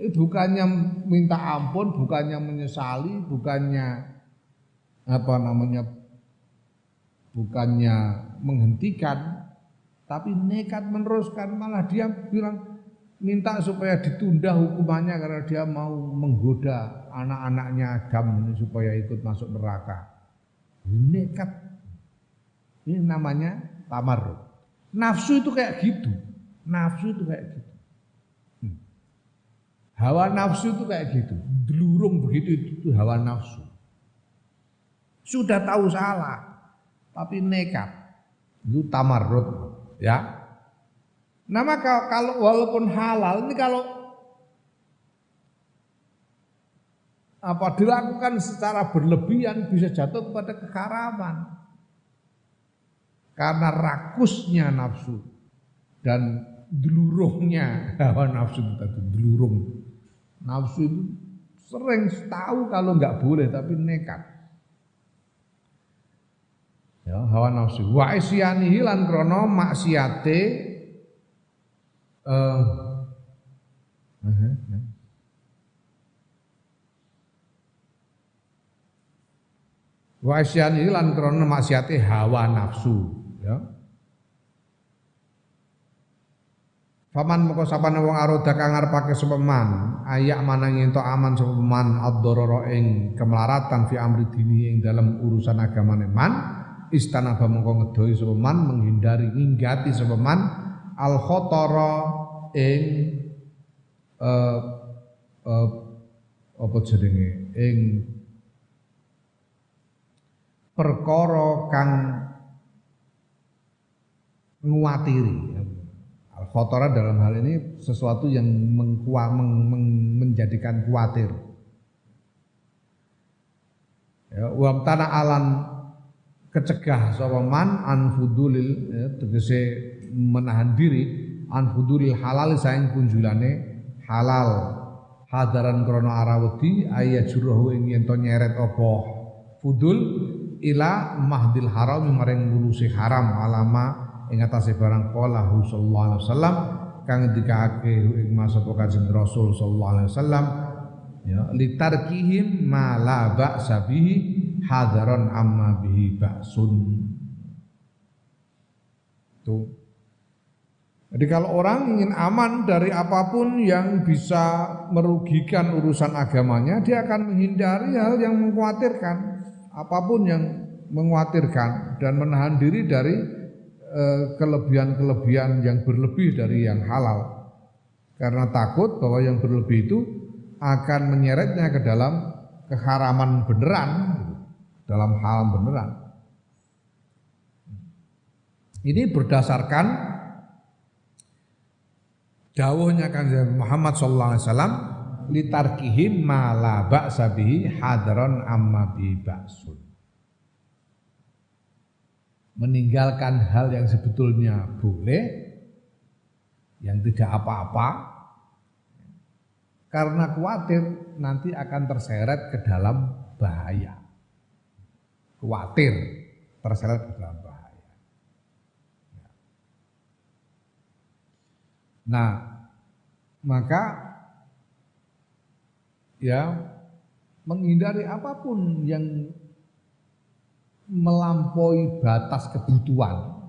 Bukannya minta ampun, bukannya menyesali, bukannya bukannya menghentikan, tapi nekat meneruskan. Malah dia bilang minta supaya ditunda hukumannya karena dia mau menggoda anak-anaknya Adam ini supaya ikut masuk neraka. Nekat. Ini namanya tamarrud. Nafsu itu kayak gitu. Hawa nafsu itu kayak gitu. Dlurung begitu itu hawa nafsu. Sudah tahu salah, tapi nekat. Itu tamarrud, ya. Nah maka kalau walaupun halal ini kalau dilakukan secara berlebihan bisa jatuh kepada keharaman. Karena rakusnya nafsu dan dlurungnya hawa nafsu itu tadi, dlurung. Nafsu itu sering tahu kalau nggak boleh tapi nekat. Ya, hawa nafsu. Wa isyanihi lan krana maksiate wa isyanihi lan krana maksiate hawa nafsu, ya. Faman moko sapane wong aroda kang ngarepake sapa man, ayak manang ento aman sapa man ad-darara ing kemelaratan fi amri dini ing dalam urusan agamane man, istanaba mongko ngedoi sapa man, menghindari nginggati sapa man al khatara ing apa jenenge ing perkara kang nguatiri. Al khatara dalam hal ini sesuatu yang menjadikan kuatir. Ya, wa tanah alan kecegah sapa man an fudulil, ya, tegese menahan diri an fudulil halal saing punjulane halal hadaran krana arawedi ayat jurahu ing yen to nyeret apa fudul ila mahdil haram maring lulusi haram alama ing atase barang qala sallallahu alaihi wasallam kang ngendikake ing masapa Kanjeng Rasul sallallahu alaihi wasallam, ya, litarkihim ma la ba'sa bihi hadaran amma bihi ba'sun. Tuh. Jadi kalau orang ingin aman dari apapun yang bisa merugikan urusan agamanya, dia akan menghindari hal yang mengkhawatirkan, apapun yang mengkhawatirkan dan menahan diri dari kelebihan-kelebihan yang berlebih dari yang halal. Karena takut bahwa yang berlebih itu akan menyeretnya ke dalam keharaman beneran, dalam hal beneran. Ini berdasarkan dawuhnya Kanjeng Muhammad sallallahu alaihi wasallam litarkihim ma la ba'sa bihi hadron amma bi ba'sun. Meninggalkan hal yang sebetulnya boleh, yang tidak apa-apa, karena khawatir nanti akan terseret ke dalam bahaya. Khawatir terseret ke dalam bahaya. Nah, maka ya menghindari apapun yang melampaui batas kebutuhan.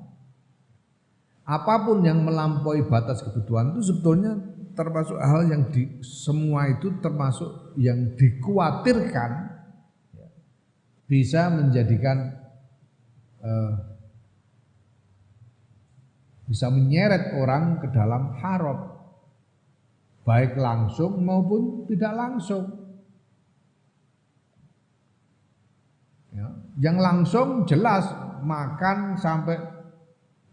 Apapun yang melampaui batas kebutuhan itu sebetulnya termasuk hal yang semua itu termasuk yang dikhawatirkan bisa menjadikan bisa menyeret orang ke dalam haram, baik langsung maupun tidak langsung. Ya, yang langsung jelas makan sampai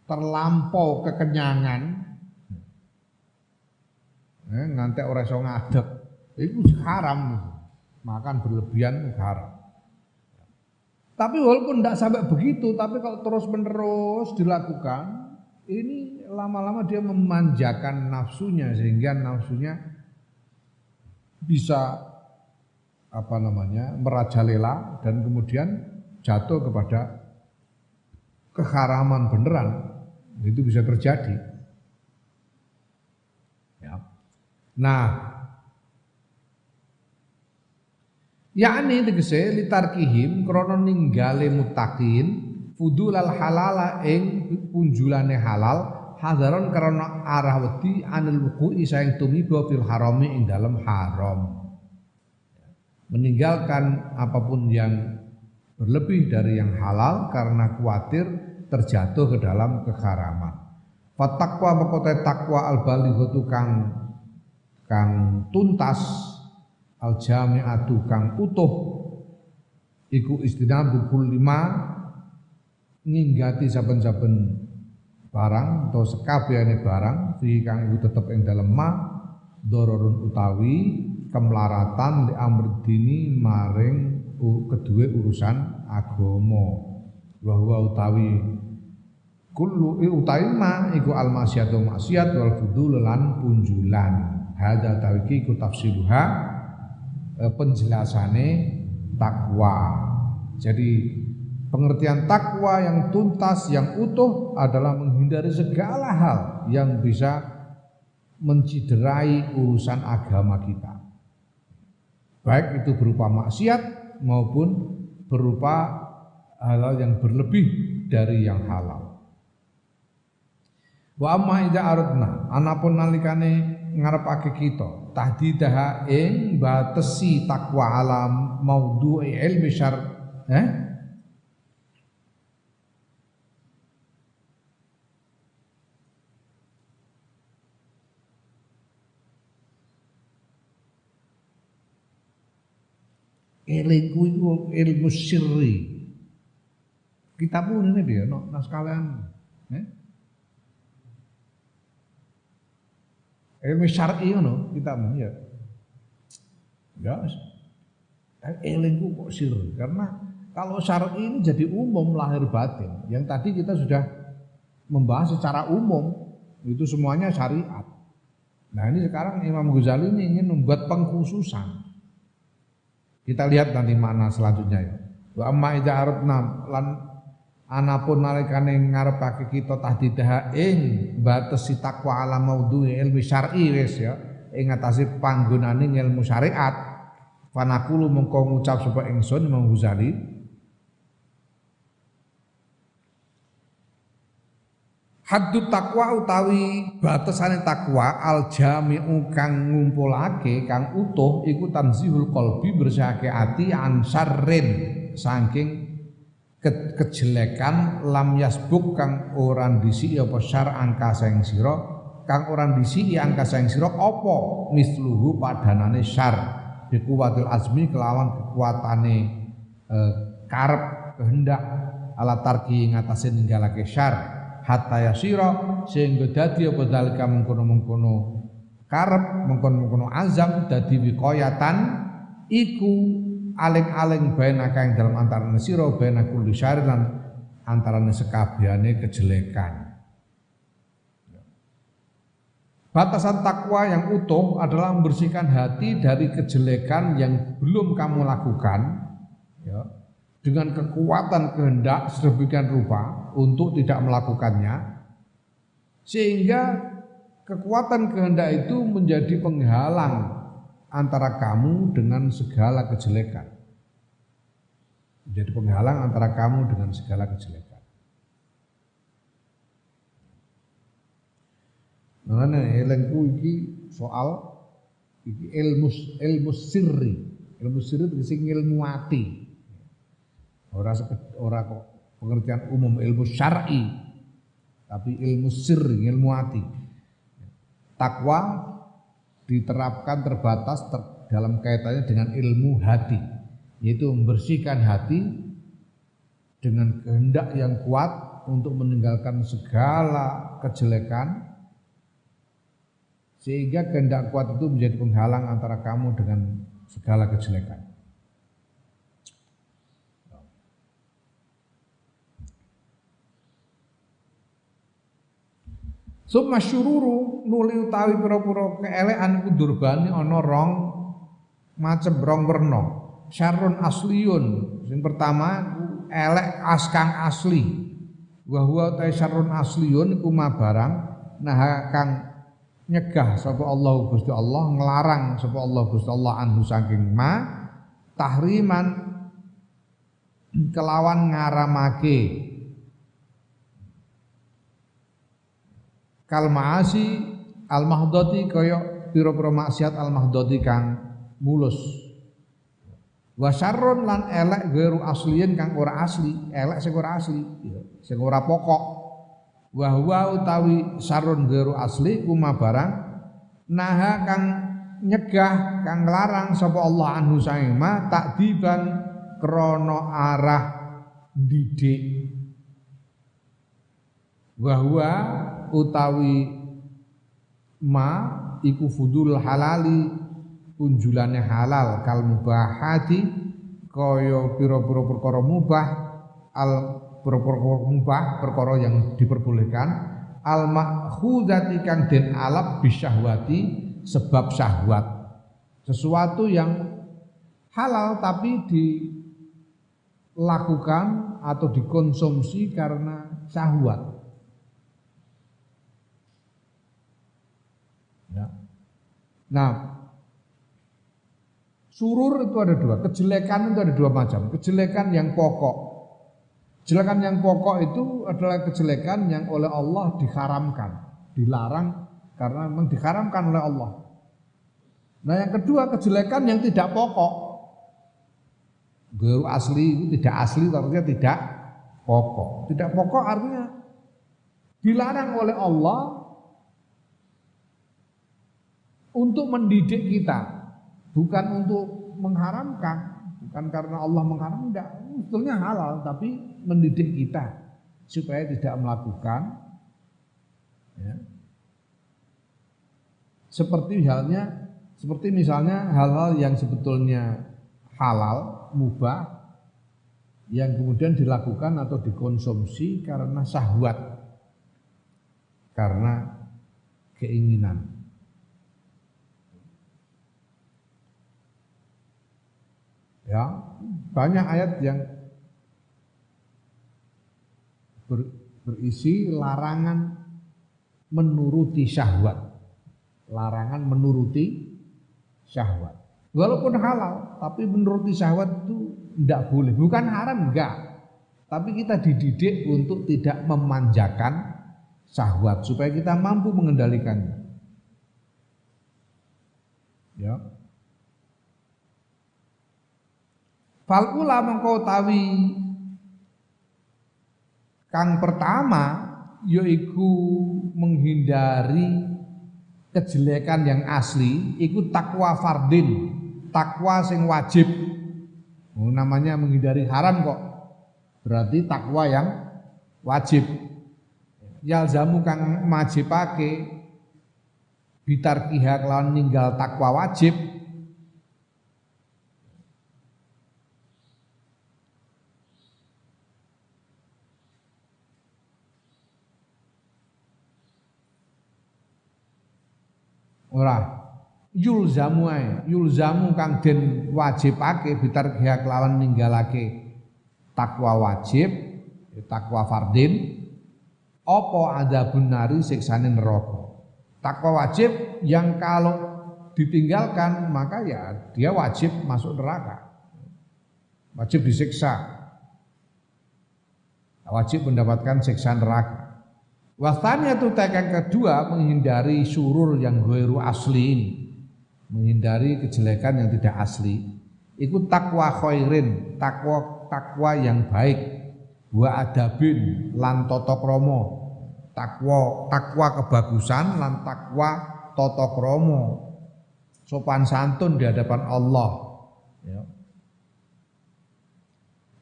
terlampau kekenyangan, ngantek ora iso ngadeg, itu haram. Makan berlebihan haram. Tapi walaupun tidak sampai begitu, tapi kalau terus-menerus dilakukan, ini lama-lama dia memanjakan nafsunya sehingga nafsunya bisa merajalela dan kemudian jatuh kepada keharaman beneran. Itu bisa terjadi. Ya. Nah, yakni tegese litarkihim krana ninggale muttaqin fudulal halala ing punjulane halal hadaron karena arah wedi anil wuqu'i saing tumiba fil harami ing dalam haram. Meninggalkan apapun yang berlebih dari yang halal karena khawatir terjatuh ke dalam keharaman. Fatakwa makote takwa al balighatu kang tuntas al jami'atu kang utuh iku istinabu kulima nginggati saben-saben barang atau sekabehane barang fi kang iku tetep ing dalem ma dororun utawi kemlaratan li amr dini maring kedue urusan agama. Bahwa utawi kullu utawi ma iku almasyatu maksiat wal fudul lan punjulan. Hadza tawiki ku tafsiruha penjelasane takwa. Jadi pengertian takwa yang tuntas, yang utuh adalah menghindari segala hal yang bisa menciderai urusan agama kita. Baik itu berupa maksiat maupun berupa hal yang berlebih dari yang halal. Wa amma idza aradna anapun nalikane ngarepake kita tahdidah ing batesi takwa alam maudhu'i ilmi syar Ilmu itu ilmu sirri. Kitab ini dia, naskalian. Ilmu syar'i no, kitabmu ya. Ya, ilmu kok sirri. Karena kalau syar'i ini jadi umum lahir batin. Yang tadi kita sudah membahas secara umum, itu semuanya syariat. Nah ini sekarang Imam Ghazali ini ingin membuat pengkhususan. Kita lihat nanti makna selanjutnya ya. Wa amma idza aradna lan anapun nalikane ngarepake kita tahdidah ing batesi takwa ala maudhu'i ilmi syar'i wis ya, ing atase panggonane ilmu syariat. Fanaqulu mengko ngucap sapa ingsun Imam Ghazali Haddut takwa utawi batasane takwa al jami'u kang ngumpulake kang utuh iku tanzihul qalbi bersihake ati an syarrin saking kejelekan lam yasbuk kang ora ndisi apa syar'an kaseng sira kang ora ndisi angka saeng sira apa misluhu padanane syar bikuwatil azmi kelawan kekuatane karep kehendak ala tarki ngatasi ninggalake syar hatta yasira sehingga dadi apa dalika mengkono-mengkono karep mengkono-mengkono azam dadi wiqayatan iku aling-aling baina kang dalam antarane sira baina kulli syarrin lan antarane sekabehane kejelekan. Batasan takwa yang utuh adalah membersihkan hati dari kejelekan yang belum kamu lakukan ya, dengan kekuatan kehendak sedemikian rupa untuk tidak melakukannya sehingga kekuatan kehendak itu menjadi penghalang antara kamu dengan segala kejelekan. Menjadi penghalang antara kamu dengan segala kejelekan. Makanya elengku iki soal iki ilmu sirri. Ilmu sirri itu ilmu hati. Ora kok pengertian umum ilmu syar'i, tapi ilmu sirri, ilmu hati. Takwa diterapkan terbatas dalam kaitannya dengan ilmu hati, yaitu membersihkan hati dengan kehendak yang kuat untuk meninggalkan segala kejelekan, sehingga kehendak kuat itu menjadi penghalang antara kamu dengan segala kejelekan. Summa syururu nuli utawi pira-pira keelekan kudurbane ana rong macem rong werna. Syarrun asliyun. Sing pertama elek askang asli. Wa huwa ta syarrun asliyun iku barang nah kang nyegah sapa Allah Gusti Allah nglarang sapa Allah Gusti Allah anhu saking ma tahriman kelawan ngaramake kal maasi al mahdati kaya pira-pira maksiat al mahdati kang mulus wa syarrun lan elek gairu asliyin kang ora asli elek sing ora asli sing ora pokok wa huwa utawi syarrun gairu asli kuma barang naha kang nyegah kang larang sapa Allah anhu saing ma takdiban krana arah didik wa huwa utawi ma iku fudul halali unjulane halal kal mubahati kaya pira-pira perkara mubah al perkara mubah perkara yang diperbolehkan al makhuzati kang den alap bisyahwati sebab syahwat sesuatu yang halal tapi dilakukan atau dikonsumsi karena syahwat. Nah, surur itu ada dua, kejelekan itu ada dua macam. Kejelekan yang pokok. Kejelekan yang pokok itu adalah kejelekan yang oleh Allah diharamkan, dilarang karena memang diharamkan oleh Allah. Nah, yang kedua kejelekan yang tidak pokok. Guru asli itu tidak asli artinya tidak pokok. Tidak pokok artinya dilarang oleh Allah untuk mendidik kita, bukan untuk mengharamkan, bukan karena Allah mengharam, enggak, sebetulnya halal, tapi mendidik kita supaya tidak melakukan, ya. Seperti misalnya hal-hal yang sebetulnya halal, mubah, yang kemudian dilakukan atau dikonsumsi karena syahwat, karena keinginan. Ya, banyak ayat yang berisi larangan menuruti syahwat. Larangan menuruti syahwat. Walaupun halal, tapi menuruti syahwat itu tidak boleh. Bukan haram, enggak. Tapi kita dididik untuk tidak memanjakan syahwat supaya kita mampu mengendalikannya. Ya. Fal ula mengko tawi kang pertama yaiku menghindari kejelekan yang asli, iku takwa fardin, takwa sing wajib. Namanya menghindari haram kok. Berarti takwa yang wajib. Yalzamu kang majibake bitarkiha kelawan ninggal takwa wajib. Ora yulzamu kang den wajibake bitarkiha kelawan ninggalake takwa wajib, takwa fardin, apa adzabun nari siksane neraka. Takwa wajib yang kalau ditinggalkan maka ya dia wajib masuk neraka, wajib disiksa, wajib mendapatkan siksa neraka. Wasanya itu yang kedua menghindari syurur yang ghairu asli ini, menghindari kejelekan yang tidak asli. Itu takwa khairin, takwa yang baik, wa adabin lan tata krama, takwa kebagusan lan takwa tata krama, sopan santun di hadapan Allah. Ya.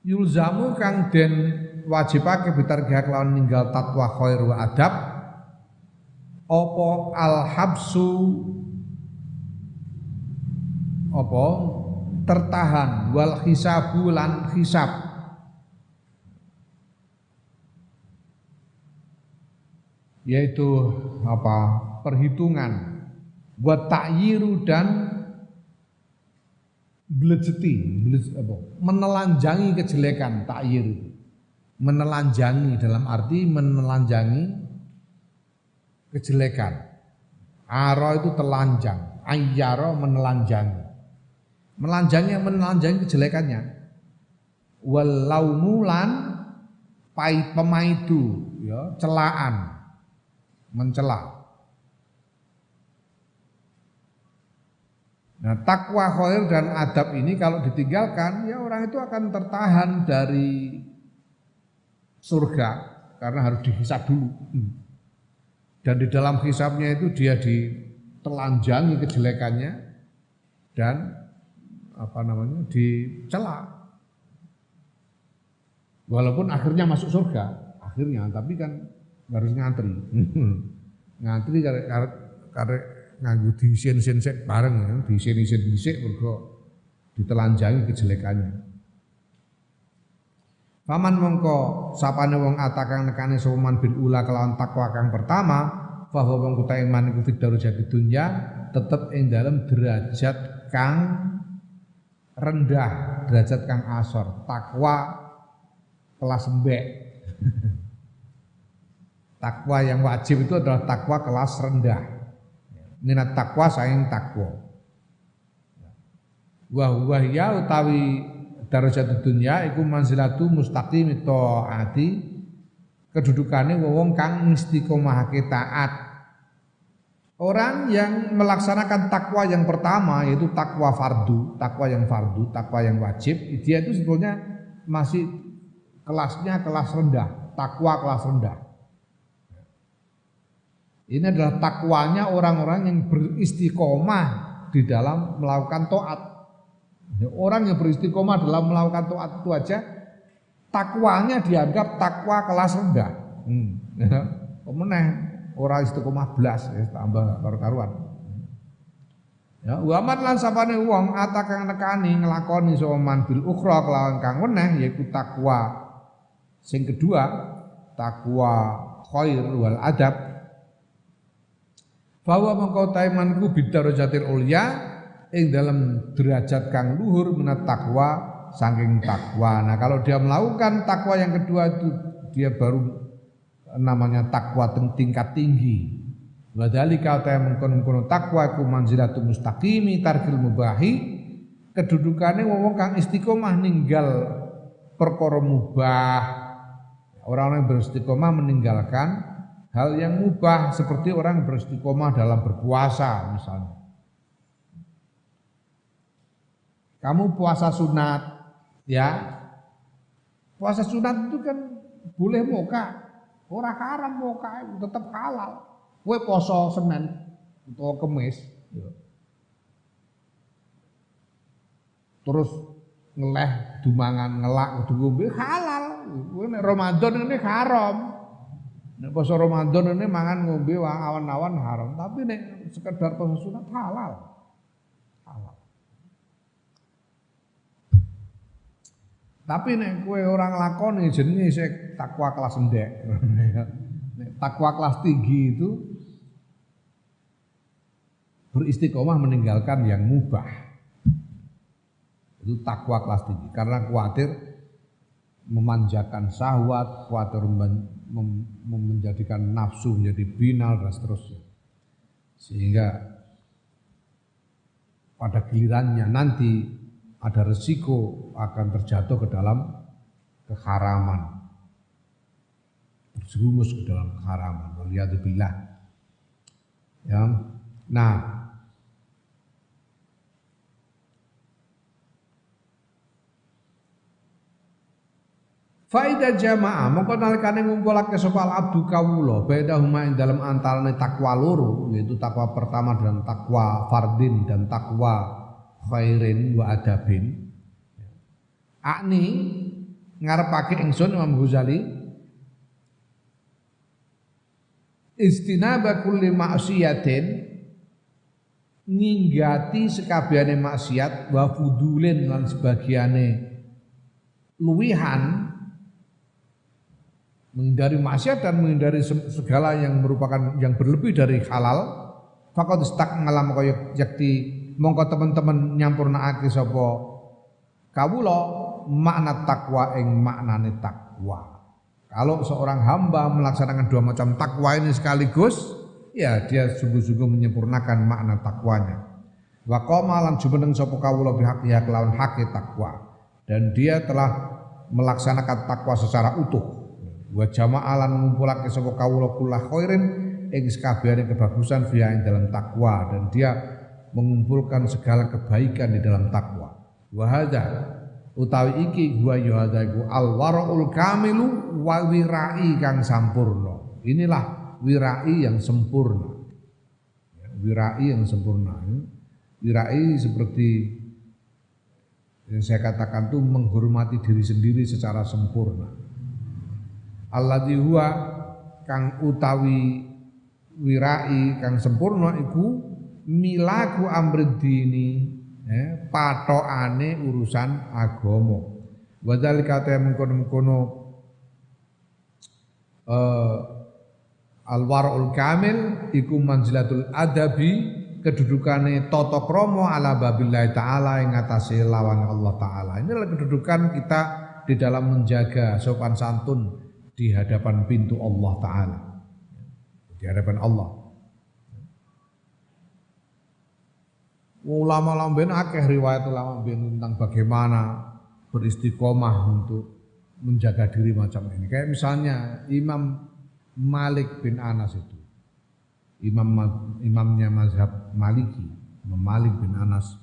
Yulzamu kang den wajibake bitarkiha kelawan ninggal takwa khair wa adab apa al-habsu apa tertahan wal hisabu lan hisab yaitu apa perhitungan buat takyiru dan menelanjangi kejelekan. Takyir menelanjangi dalam arti menelanjangi kejelekan. Aro itu telanjang, ayyaro menelanjangi. Menelanjangi kejelekannya. Walaumulan pemaidu, ya, celaan, mencela. Nah, takwa khair dan adab ini kalau ditinggalkan, ya orang itu akan tertahan dari surga karena harus dihisab dulu. Dan di dalam hisabnya itu dia ditelanjangi kejelekannya dan dicela. Walaupun akhirnya masuk surga, tapi kan harus ngantri. Ngantri karena nganggo diisin-isin sik bareng, diisin-isin dhisik mergo ditelanjangi kejelekannya. Faman mongko sapane wong atakang nekane soman bil ula kelawan takwa kang pertama, bahwa wong kuta iman iku fid darajati dunya tetep ing dalem derajat kang rendah, derajat kang asor, takwa kelas embek. Takwa yang wajib itu adalah takwa kelas rendah. Minat takwa saing takwa. Wa ya utawi darajat dunya iku manzilatu mustaqim taati, kedudukane wong kang istiqomahake taat. Orang yang melaksanakan takwa yang pertama yaitu takwa fardu, takwa yang wajib, dia itu sebetulnya masih kelasnya kelas rendah, takwa kelas rendah. Ini adalah takwanya orang-orang yang beristiqomah di dalam melakukan taat. Orang yang beristiqomah dalam melakukan taat itu aja takwanya dianggap takwa kelas rendah. Pemeneh orang istiqomah blas ya, tambah karu-karuan. Ya, waman lan sapane wong atakang nekani nglakoni soman bil ukhra kelawan kang weneh yaiku takwa sing kedua, takwa khair wal adab. Bahwa mengkau taimanku bidarajatil ulya ing dalam derajat kang luhur menat takwa saking takwa. Nah kalau dia melakukan takwa yang kedua itu dia baru namanya takwa tingkat tinggi. Wadzalika ta mengkono takwa ku manzilatu mustaqimi tarkil mubahi, kedudukane wong kang istiqomah ninggal perkara mubah. Orang-orang yang beristiqomah meninggalkan hal yang mubah seperti orang beristiqomah dalam berpuasa misalnya. Kamu puasa sunat, ya. Puasa sunat itu kan boleh moka, ora haram moka, tetap halal. Kowe poso Senin atau Kemis, ya. Terus ngeleh dumangan ngelak kudu ngombe halal. Kowe nek Ramadan ini haram. Nek poso Ramadan ini mangan ngombe awan-awan haram, tapi nek sekedar poso sunat halal. Halal. Tapi nek kowe ora nglakoni jenenge sik takwa kelas endek. Nek takwa kelas tinggi itu beristiqomah meninggalkan yang mubah. Itu takwa kelas tinggi karena khawatir memanjakan syahwat, khawatir menjadikan nafsu menjadi binal dan seterusnya. Sehingga pada gilirannya nanti ada resiko akan terjatuh ke dalam keharaman, terjerumus ke dalam keharaman. Waliyadzubillah. Ya, nah, faida jamaah mongko nalikane ngumpulake sapa abdu kawula bainahuma ing dalem antarane takwa loro yaitu takwa pertama dan takwa fardin dan takwa khairin wa adabin. Akni ngarepake ingsun Imam Ghazali istinaba kulli maksiatin ninggati sekabehane maksiat wa fudulin lan sebagiane luwihan, menghindari maksiat dan menghindari segala yang merupakan yang berlebih dari halal. Faqad istak ngalam kaya yakti mongko teman-teman nyampurnaake sapa kawula makna takwa ing maknane takwa. Kalau seorang hamba melaksanakan dua macam takwa ini sekaligus, ya dia sungguh-sungguh menyempurnakan makna takwanya. Wa qama lan jumeneng sapa kawula bihaqiha kelawan hake takwa, dan dia telah melaksanakan takwa secara utuh. Wa jama'alan ngumpulake sapa kawula kullah khairin ing sakabehane kebagusan fiha ing dalam takwa, dan dia mengumpulkan segala kebaikan di dalam takwa. Wa hadza utawi iki huwa ya hadzaiku al-waraul kamilu wa wirai kang sampurna. Inilah wirai yang sempurna. Wirai yang sempurna. Wirai seperti yang saya katakan itu menghormati diri sendiri secara sempurna. Alladzi huwa kang utawi wirai kang sempurna iku milaku amriddini, patokane urusan agama. Wa dzalika ta mengkono-mengkono al-wara'ul kamil iku manzilatul adabi, kedudukane tata krama ala babillahi taala ing atase lawang Allah taala. Inilah kedudukan kita di dalam menjaga sopan santun di hadapan pintu Allah taala. Di hadapan Allah. Ulama ben akeh riwayat ulama ben tentang bagaimana beristiqomah untuk menjaga diri macam ini. Kayak misalnya Imam Malik bin Anas itu. Imamnya mazhab Maliki, Imam Malik bin Anas.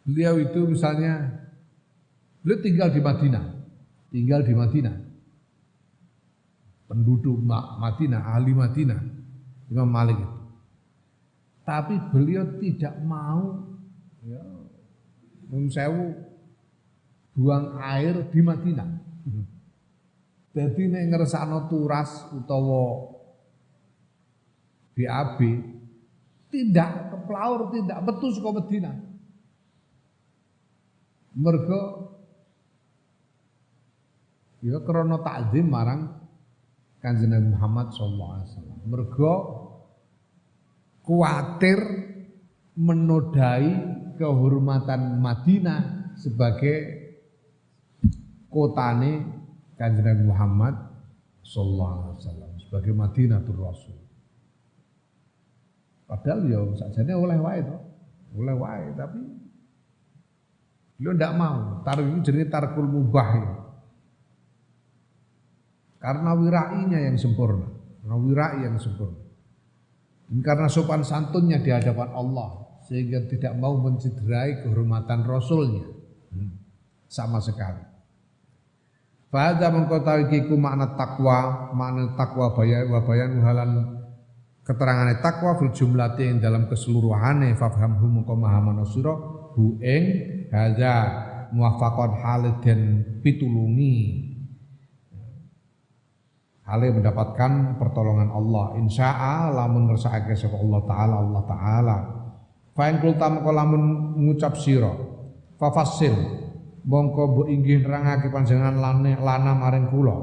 Beliau itu misalnya beliau tinggal di Madinah. Penduduk Madinah, ahli Madinah, Imam Malik itu. Tapi beliau tidak mau ya, buang air di Madinah. Jadi nek ngersakno turas utawa BAB tidak keplaur, tidak metu saka Madinah. Mergo ya krana takzim marang Kanjeng Nabi Muhammad sallallahu alaihi wasallam. Mergo kuatir menodai kehormatan Madinah sebagai kotane Kanjeng Nabi Muhammad sallallahu alaihi wasallam, sebagai Madinatul Rasul. Padahal ya sakjane oleh wae to. Oleh wae, tapi beliau ndak mau. Taruh ini jenenge tarkul mubah ya. Karena wirainya yang sempurna. wirai yang sempurna. Karena sopan santunnya di hadapan Allah sehingga tidak mau mencederai kehormatan Rasulnya sama sekali. Fahadha mengkotawi kiku makna takwa bayan halan keterangane takwa fil jumlati ing dalam keseluruhane fafhamhu mengko mahamana sira hu ing hadza muwafaqan halid dan pitulungi hale mendapatkan pertolongan Allah insya'a lamun ngersakake sapa Allah taala fa in kulta mengko lamun ngucap sira fa fasil mongko mbok inggih nerangake panjenengan lana maring kula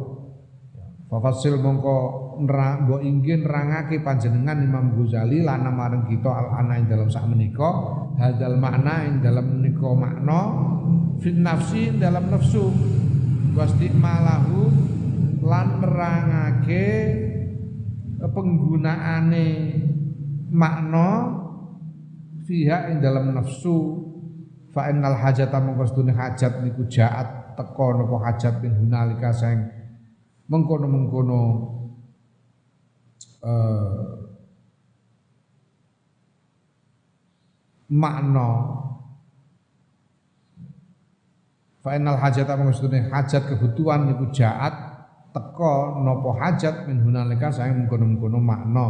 fa fasil mongko mbok inggih nerangake panjenengan Imam Ghazali lana maring kita al-ana ing dalam sak menika hadzal makna ing dalam menika makna fit nafsi dalam nafsu wastikmalahu lan nerangake penggunaane makna fiha ing dalam nafsu fa innal hajata mengkostune hajat niku jaat teka napa hajat min hunalika sing mengkono-mengkono makna fa innal hajata mengkostune hajat kebutuhan niku jaat teka napa hajat min hunalika saking mengkono-mengkono makna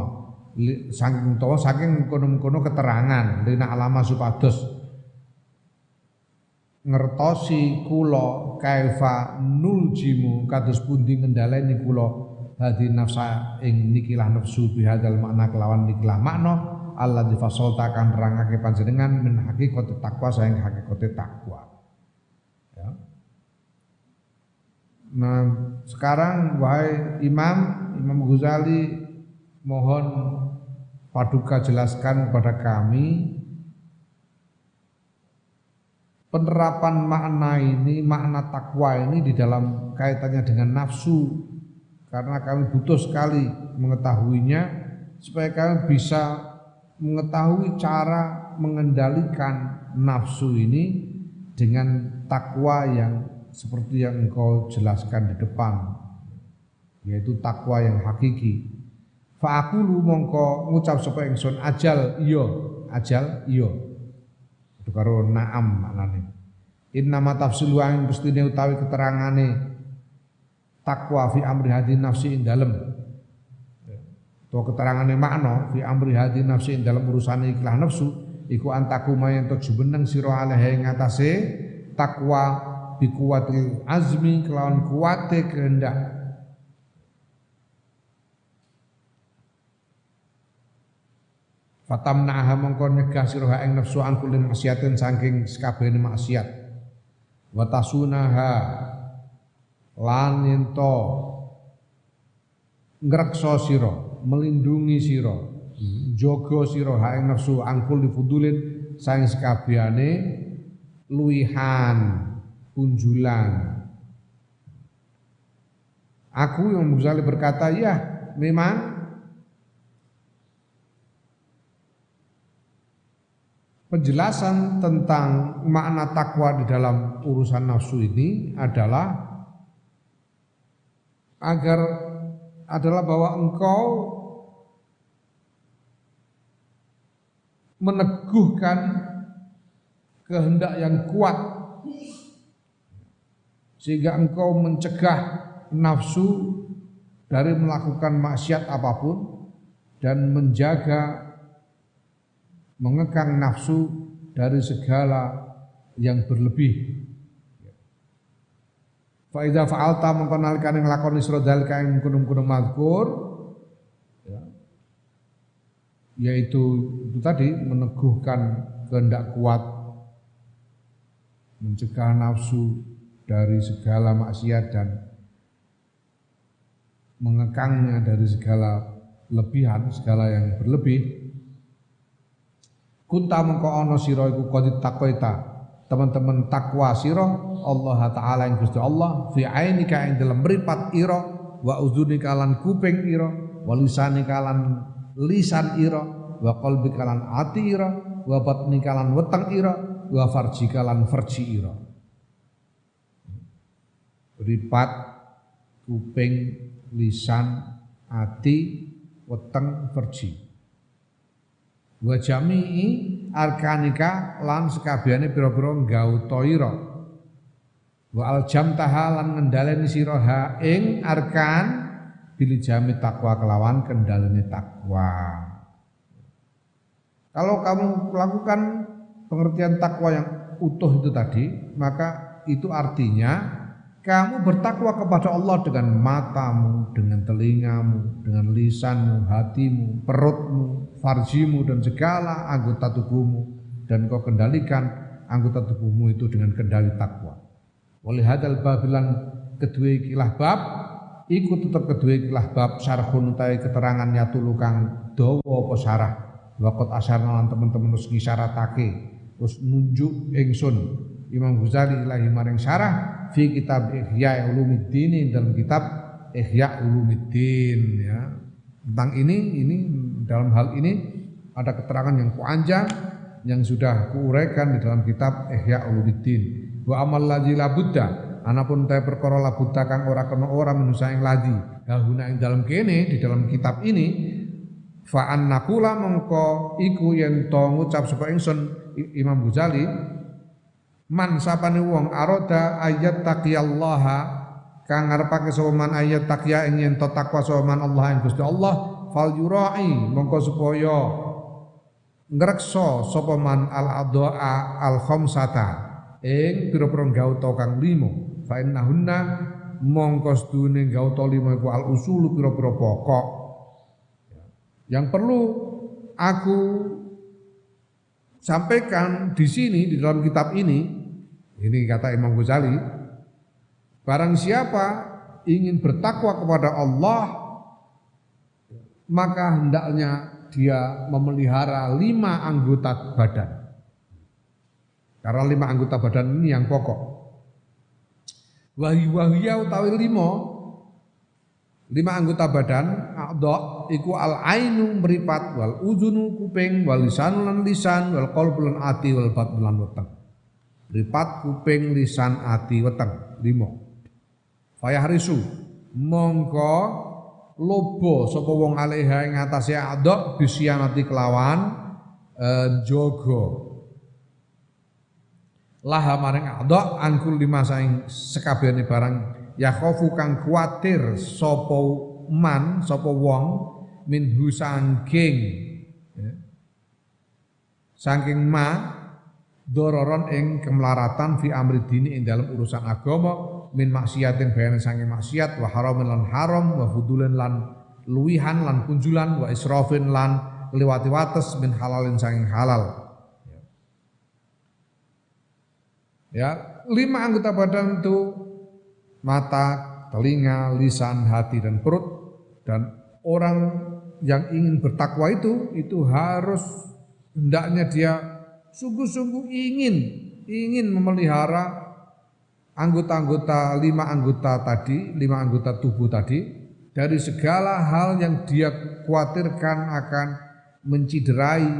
saking utawa saking mengkono-mengkono keterangan lina alama supados ngertosi kula kaifa nuljimu kados pundi ngendhaleni kula hadi nafsa ing nikilah nafsu bihadzal makna kelawan nikilah makna Allah difasolta kan nerangake panjenengan min haqiqati takwa saking hakikate takwa ya. Nah sekarang wahai Imam Ghazali mohon paduka jelaskan kepada kami penerapan makna ini, makna takwa ini di dalam kaitannya dengan nafsu karena kami butuh sekali mengetahuinya supaya kami bisa mengetahui cara mengendalikan nafsu ini dengan takwa yang seperti yang engkau jelaskan di depan yaitu takwa yang hakiki. Fa aqulu mongko ngucap sapa ingsun ajal iya itu karo na'am maknane. Innama tafsilu ang pestine utawi keterangane takwa fi amri hadi nafsi ing dalem to keterangane makna fi amri hadi nafsi ing dalem urusane ikhlas nafsu iku antaku mayen to jumeneng sira alih ing atase takwa bi kuwatil azmi kelawan kuwate kehendak fatamna'aha mongko nyegah sira ing nafsu an kulli maksiatin saking sakabehane maksiat wa tasunaha lan ento ngrekso sira melindungi sira jaga sira ing nafsu an kulli fudulin saking sakabehane luihan kunjulan. Aku yang Ghazali berkata, ya memang penjelasan tentang makna takwa di dalam urusan nafsu ini adalah bahwa engkau meneguhkan kehendak yang kuat sehingga engkau mencegah nafsu dari melakukan maksiat apapun dan mengekang nafsu dari segala yang berlebih. Fa idza fa'alta mongko nalikane nglakoni sira dalika ing kunum-kunum mazkur yaitu itu tadi meneguhkan kehendak kuat, mencegah nafsu dari segala maksiat dan mengekangnya dari segala lebihan, segala yang berlebih. Kunta mengko ana sira iku qad taqwaita, teman-teman takwa sira Allah taala ing Gusti Allah fi ainika ing dalem mripat ira wa uzunika lan kuping ira wa lisanika lan lisan ira wa qalbika lan ati ira wa batnika lan weteng ira wa farjika lan farji ira. Mripat kuping, lisan, ati, weteng, farji. Wa jami'i arkanika lan sekabehane pira-pira nggauta ira. Wa aljamtaha lan ngendhaleni sira ha ing arkan bil jami takwa kelawan kendhalene takwa. Kalau kamu lakukan pengertian takwa yang utuh itu tadi, maka itu artinya kamu bertakwa kepada Allah dengan matamu, dengan telingamu, dengan lisanmu, hatimu, perutmu, farjimu dan segala anggota tubuhmu, dan kau kendalikan anggota tubuhmu itu dengan kendali takwa. Walihadal babilan kedua ikilah bab, ikut tetap kedua ikilah bab syarhun utai keterangannya tulukang dawa apa syarah. Waqat asyarna lan teman-teman wis ngisyaratake, terus nunjuk ingsun Imam Ghazali ilahi maring syarah fi kitab Ihya Ulumuddin, dalam kitab Ihya Ulumuddin ya. Tentang ini dalam hal ini ada keterangan yang panjang yang sudah kuuraikan di dalam kitab Ihya Ulumuddin. Wa amal ladzi la budda, anapun ta perkara la budda kang ora kena ora menusa ing ladzi. Hahuna ing dalam kene di dalam kitab ini fa annaqula mengko iku yen to ngucap sapa ingsun Imam Ghazali man sapane wong aroda ayat taqiyallaha kang ngarepake sapa man ayat taqiya ing yen to takwa sapa man Allah ing Gusti Allah fal yurai mengko supaya ngreksa sapa man al adhaa al khamsata ing pira-pira gauta kang 5 fa innahunna mongko sedune gauta 5 iku al usul pira-pira pokok. Yang perlu aku sampaikan di sini di dalam kitab ini kata Imam Ghazali, barang siapa ingin bertakwa kepada Allah, maka hendaknya dia memelihara 5 anggota badan. Karena 5 anggota badan ini yang pokok. Wahiyah utawi 5 anggota badan a'dha iku al ainu mripat wal uzunu kuping wal lisanu lan lisan wal qalbu lan ati wal batnu lan weteng. Mripat kuping lisan ati weteng 5. Fayahrisu mongko lobo sapa wong alaiha ing atase a'dha bisyanati kelawan jaga laha maring a'dha angkul 5 saing sekabehane barang yakhofu kang kuatir sapa wong minhu saking ma dororon ing kemelaratan fi amri dini ing dalam urusan agama min maksiatin bayan saking maksiat wa haramin lan haram wa fudulan lan luwihan lan kunjulan wa israfin lan liwati wates min halalin saking halal. Ya, 5 anggota badan itu mata, telinga, lisan, hati dan perut, dan orang yang ingin bertakwa itu harus hendaknya dia sungguh-sungguh ingin memelihara anggota-anggota 5 anggota tubuh tadi dari segala hal yang dia khawatirkan akan menciderai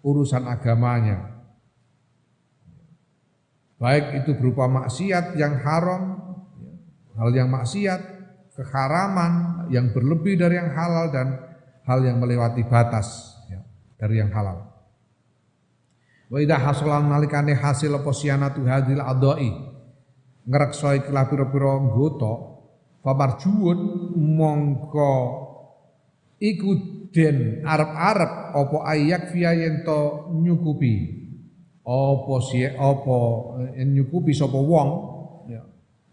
urusan agamanya. Baik itu berupa maksiat yang haram, hal yang maksiat, keharaman yang berlebih dari yang halal dan hal yang melewati batas dari yang halal. Wa idza hasalan nalikane hasil apa sianatu hadil adai ngreksa ikhlas pira-pira anggota famarjuun mongko iku den arep-arep apa ayak fiya yen to nyukupi nyukupi sapa wong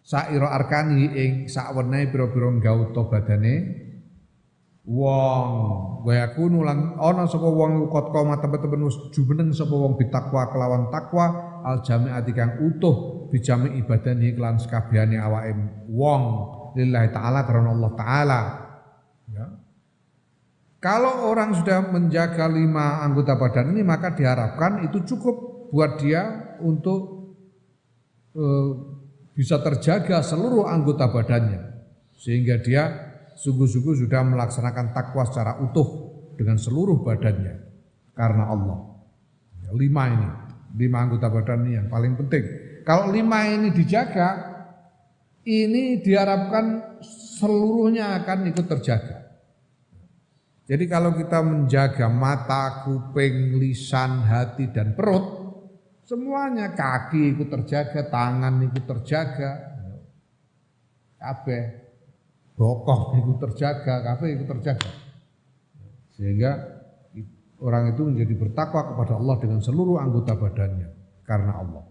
saira arkani ing sakwenehe pira-pira nggauta badane wong wayakunu lan ana sapa wong kot koma temen-temen wis jumeneng sapa wong bitakwa kelawan takwa al jami'ati kang utuh bijami ibadane kelan sekabehane awake wong lillahi taala karena Allah taala ya. Kalau orang sudah menjaga 5 anggota badan ini maka diharapkan itu cukup buat dia untuk bisa terjaga seluruh anggota badannya sehingga dia sungguh-sungguh sudah melaksanakan takwa secara utuh dengan seluruh badannya karena Allah. 5 ini, 5 anggota badan ini yang paling penting. Kalau 5 ini dijaga, ini diharapkan seluruhnya akan ikut terjaga. Jadi kalau kita menjaga mata, kuping, lisan, hati dan perut, semuanya, kaki ikut terjaga, tangan ikut terjaga, kabeh bokong ikut terjaga, kabeh ikut terjaga. Sehingga orang itu menjadi bertakwa kepada Allah dengan seluruh anggota badannya karena Allah.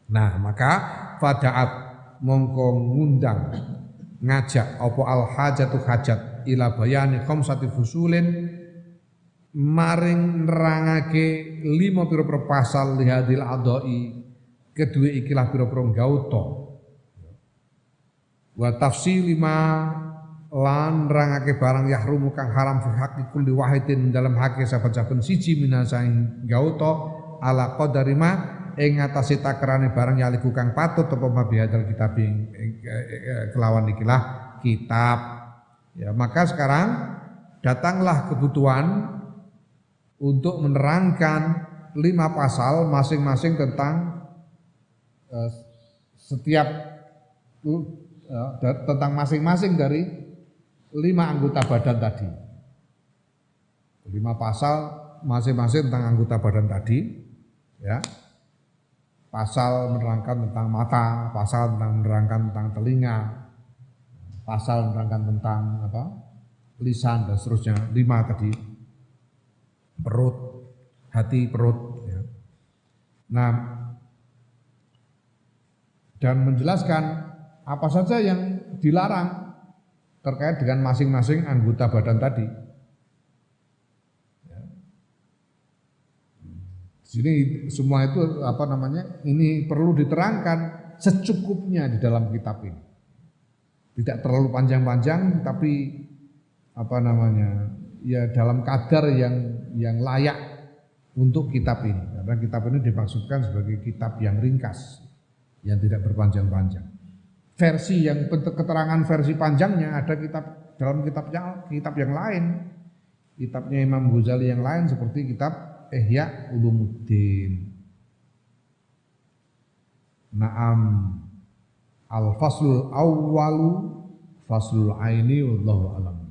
Nah, maka fada'at mongko ngundang ngajak apa al hajatu hajat ila bayani khamsati fusulin maring nerangake 5 pira-pira pasal lihadil adai kedua ikilah pira-pira gauta wa tafsil 5 lan nerangake barang yahrumu kang haram fi haqqi kulli wahidin dalam hak saben-saben siji minasaing gauta ala qadari ma ing ngatasi takrane barang yaliku kang patut apa mabihadal kitab kelawan ikilah kitab. Ya, maka sekarang datanglah kebutuhan untuk menerangkan 5 pasal masing-masing tentang setiap tentang masing-masing dari 5 anggota badan tadi. 5 pasal masing-masing tentang anggota badan tadi, ya. Pasal menerangkan tentang mata, pasal menerangkan tentang telinga, pasal menerangkan tentang lisan dan seterusnya. 5 tadi, perut, hati, perut. Ya. Nah, dan menjelaskan apa saja yang dilarang terkait dengan masing-masing anggota badan tadi. Ya. Di sini semua itu ini perlu diterangkan secukupnya di dalam kitab ini. Tidak terlalu panjang-panjang, tapi ya dalam kadar yang layak untuk kitab ini. Karena kitab ini dimaksudkan sebagai kitab yang ringkas, yang tidak berpanjang-panjang. Versi yang keterangan versi panjangnya ada dalam kitab yang lain. Kitabnya Imam Ghazali yang lain seperti kitab Ihya Ulumuddin. Naam. Al-faslul awwalu faslul aini wallahu alam.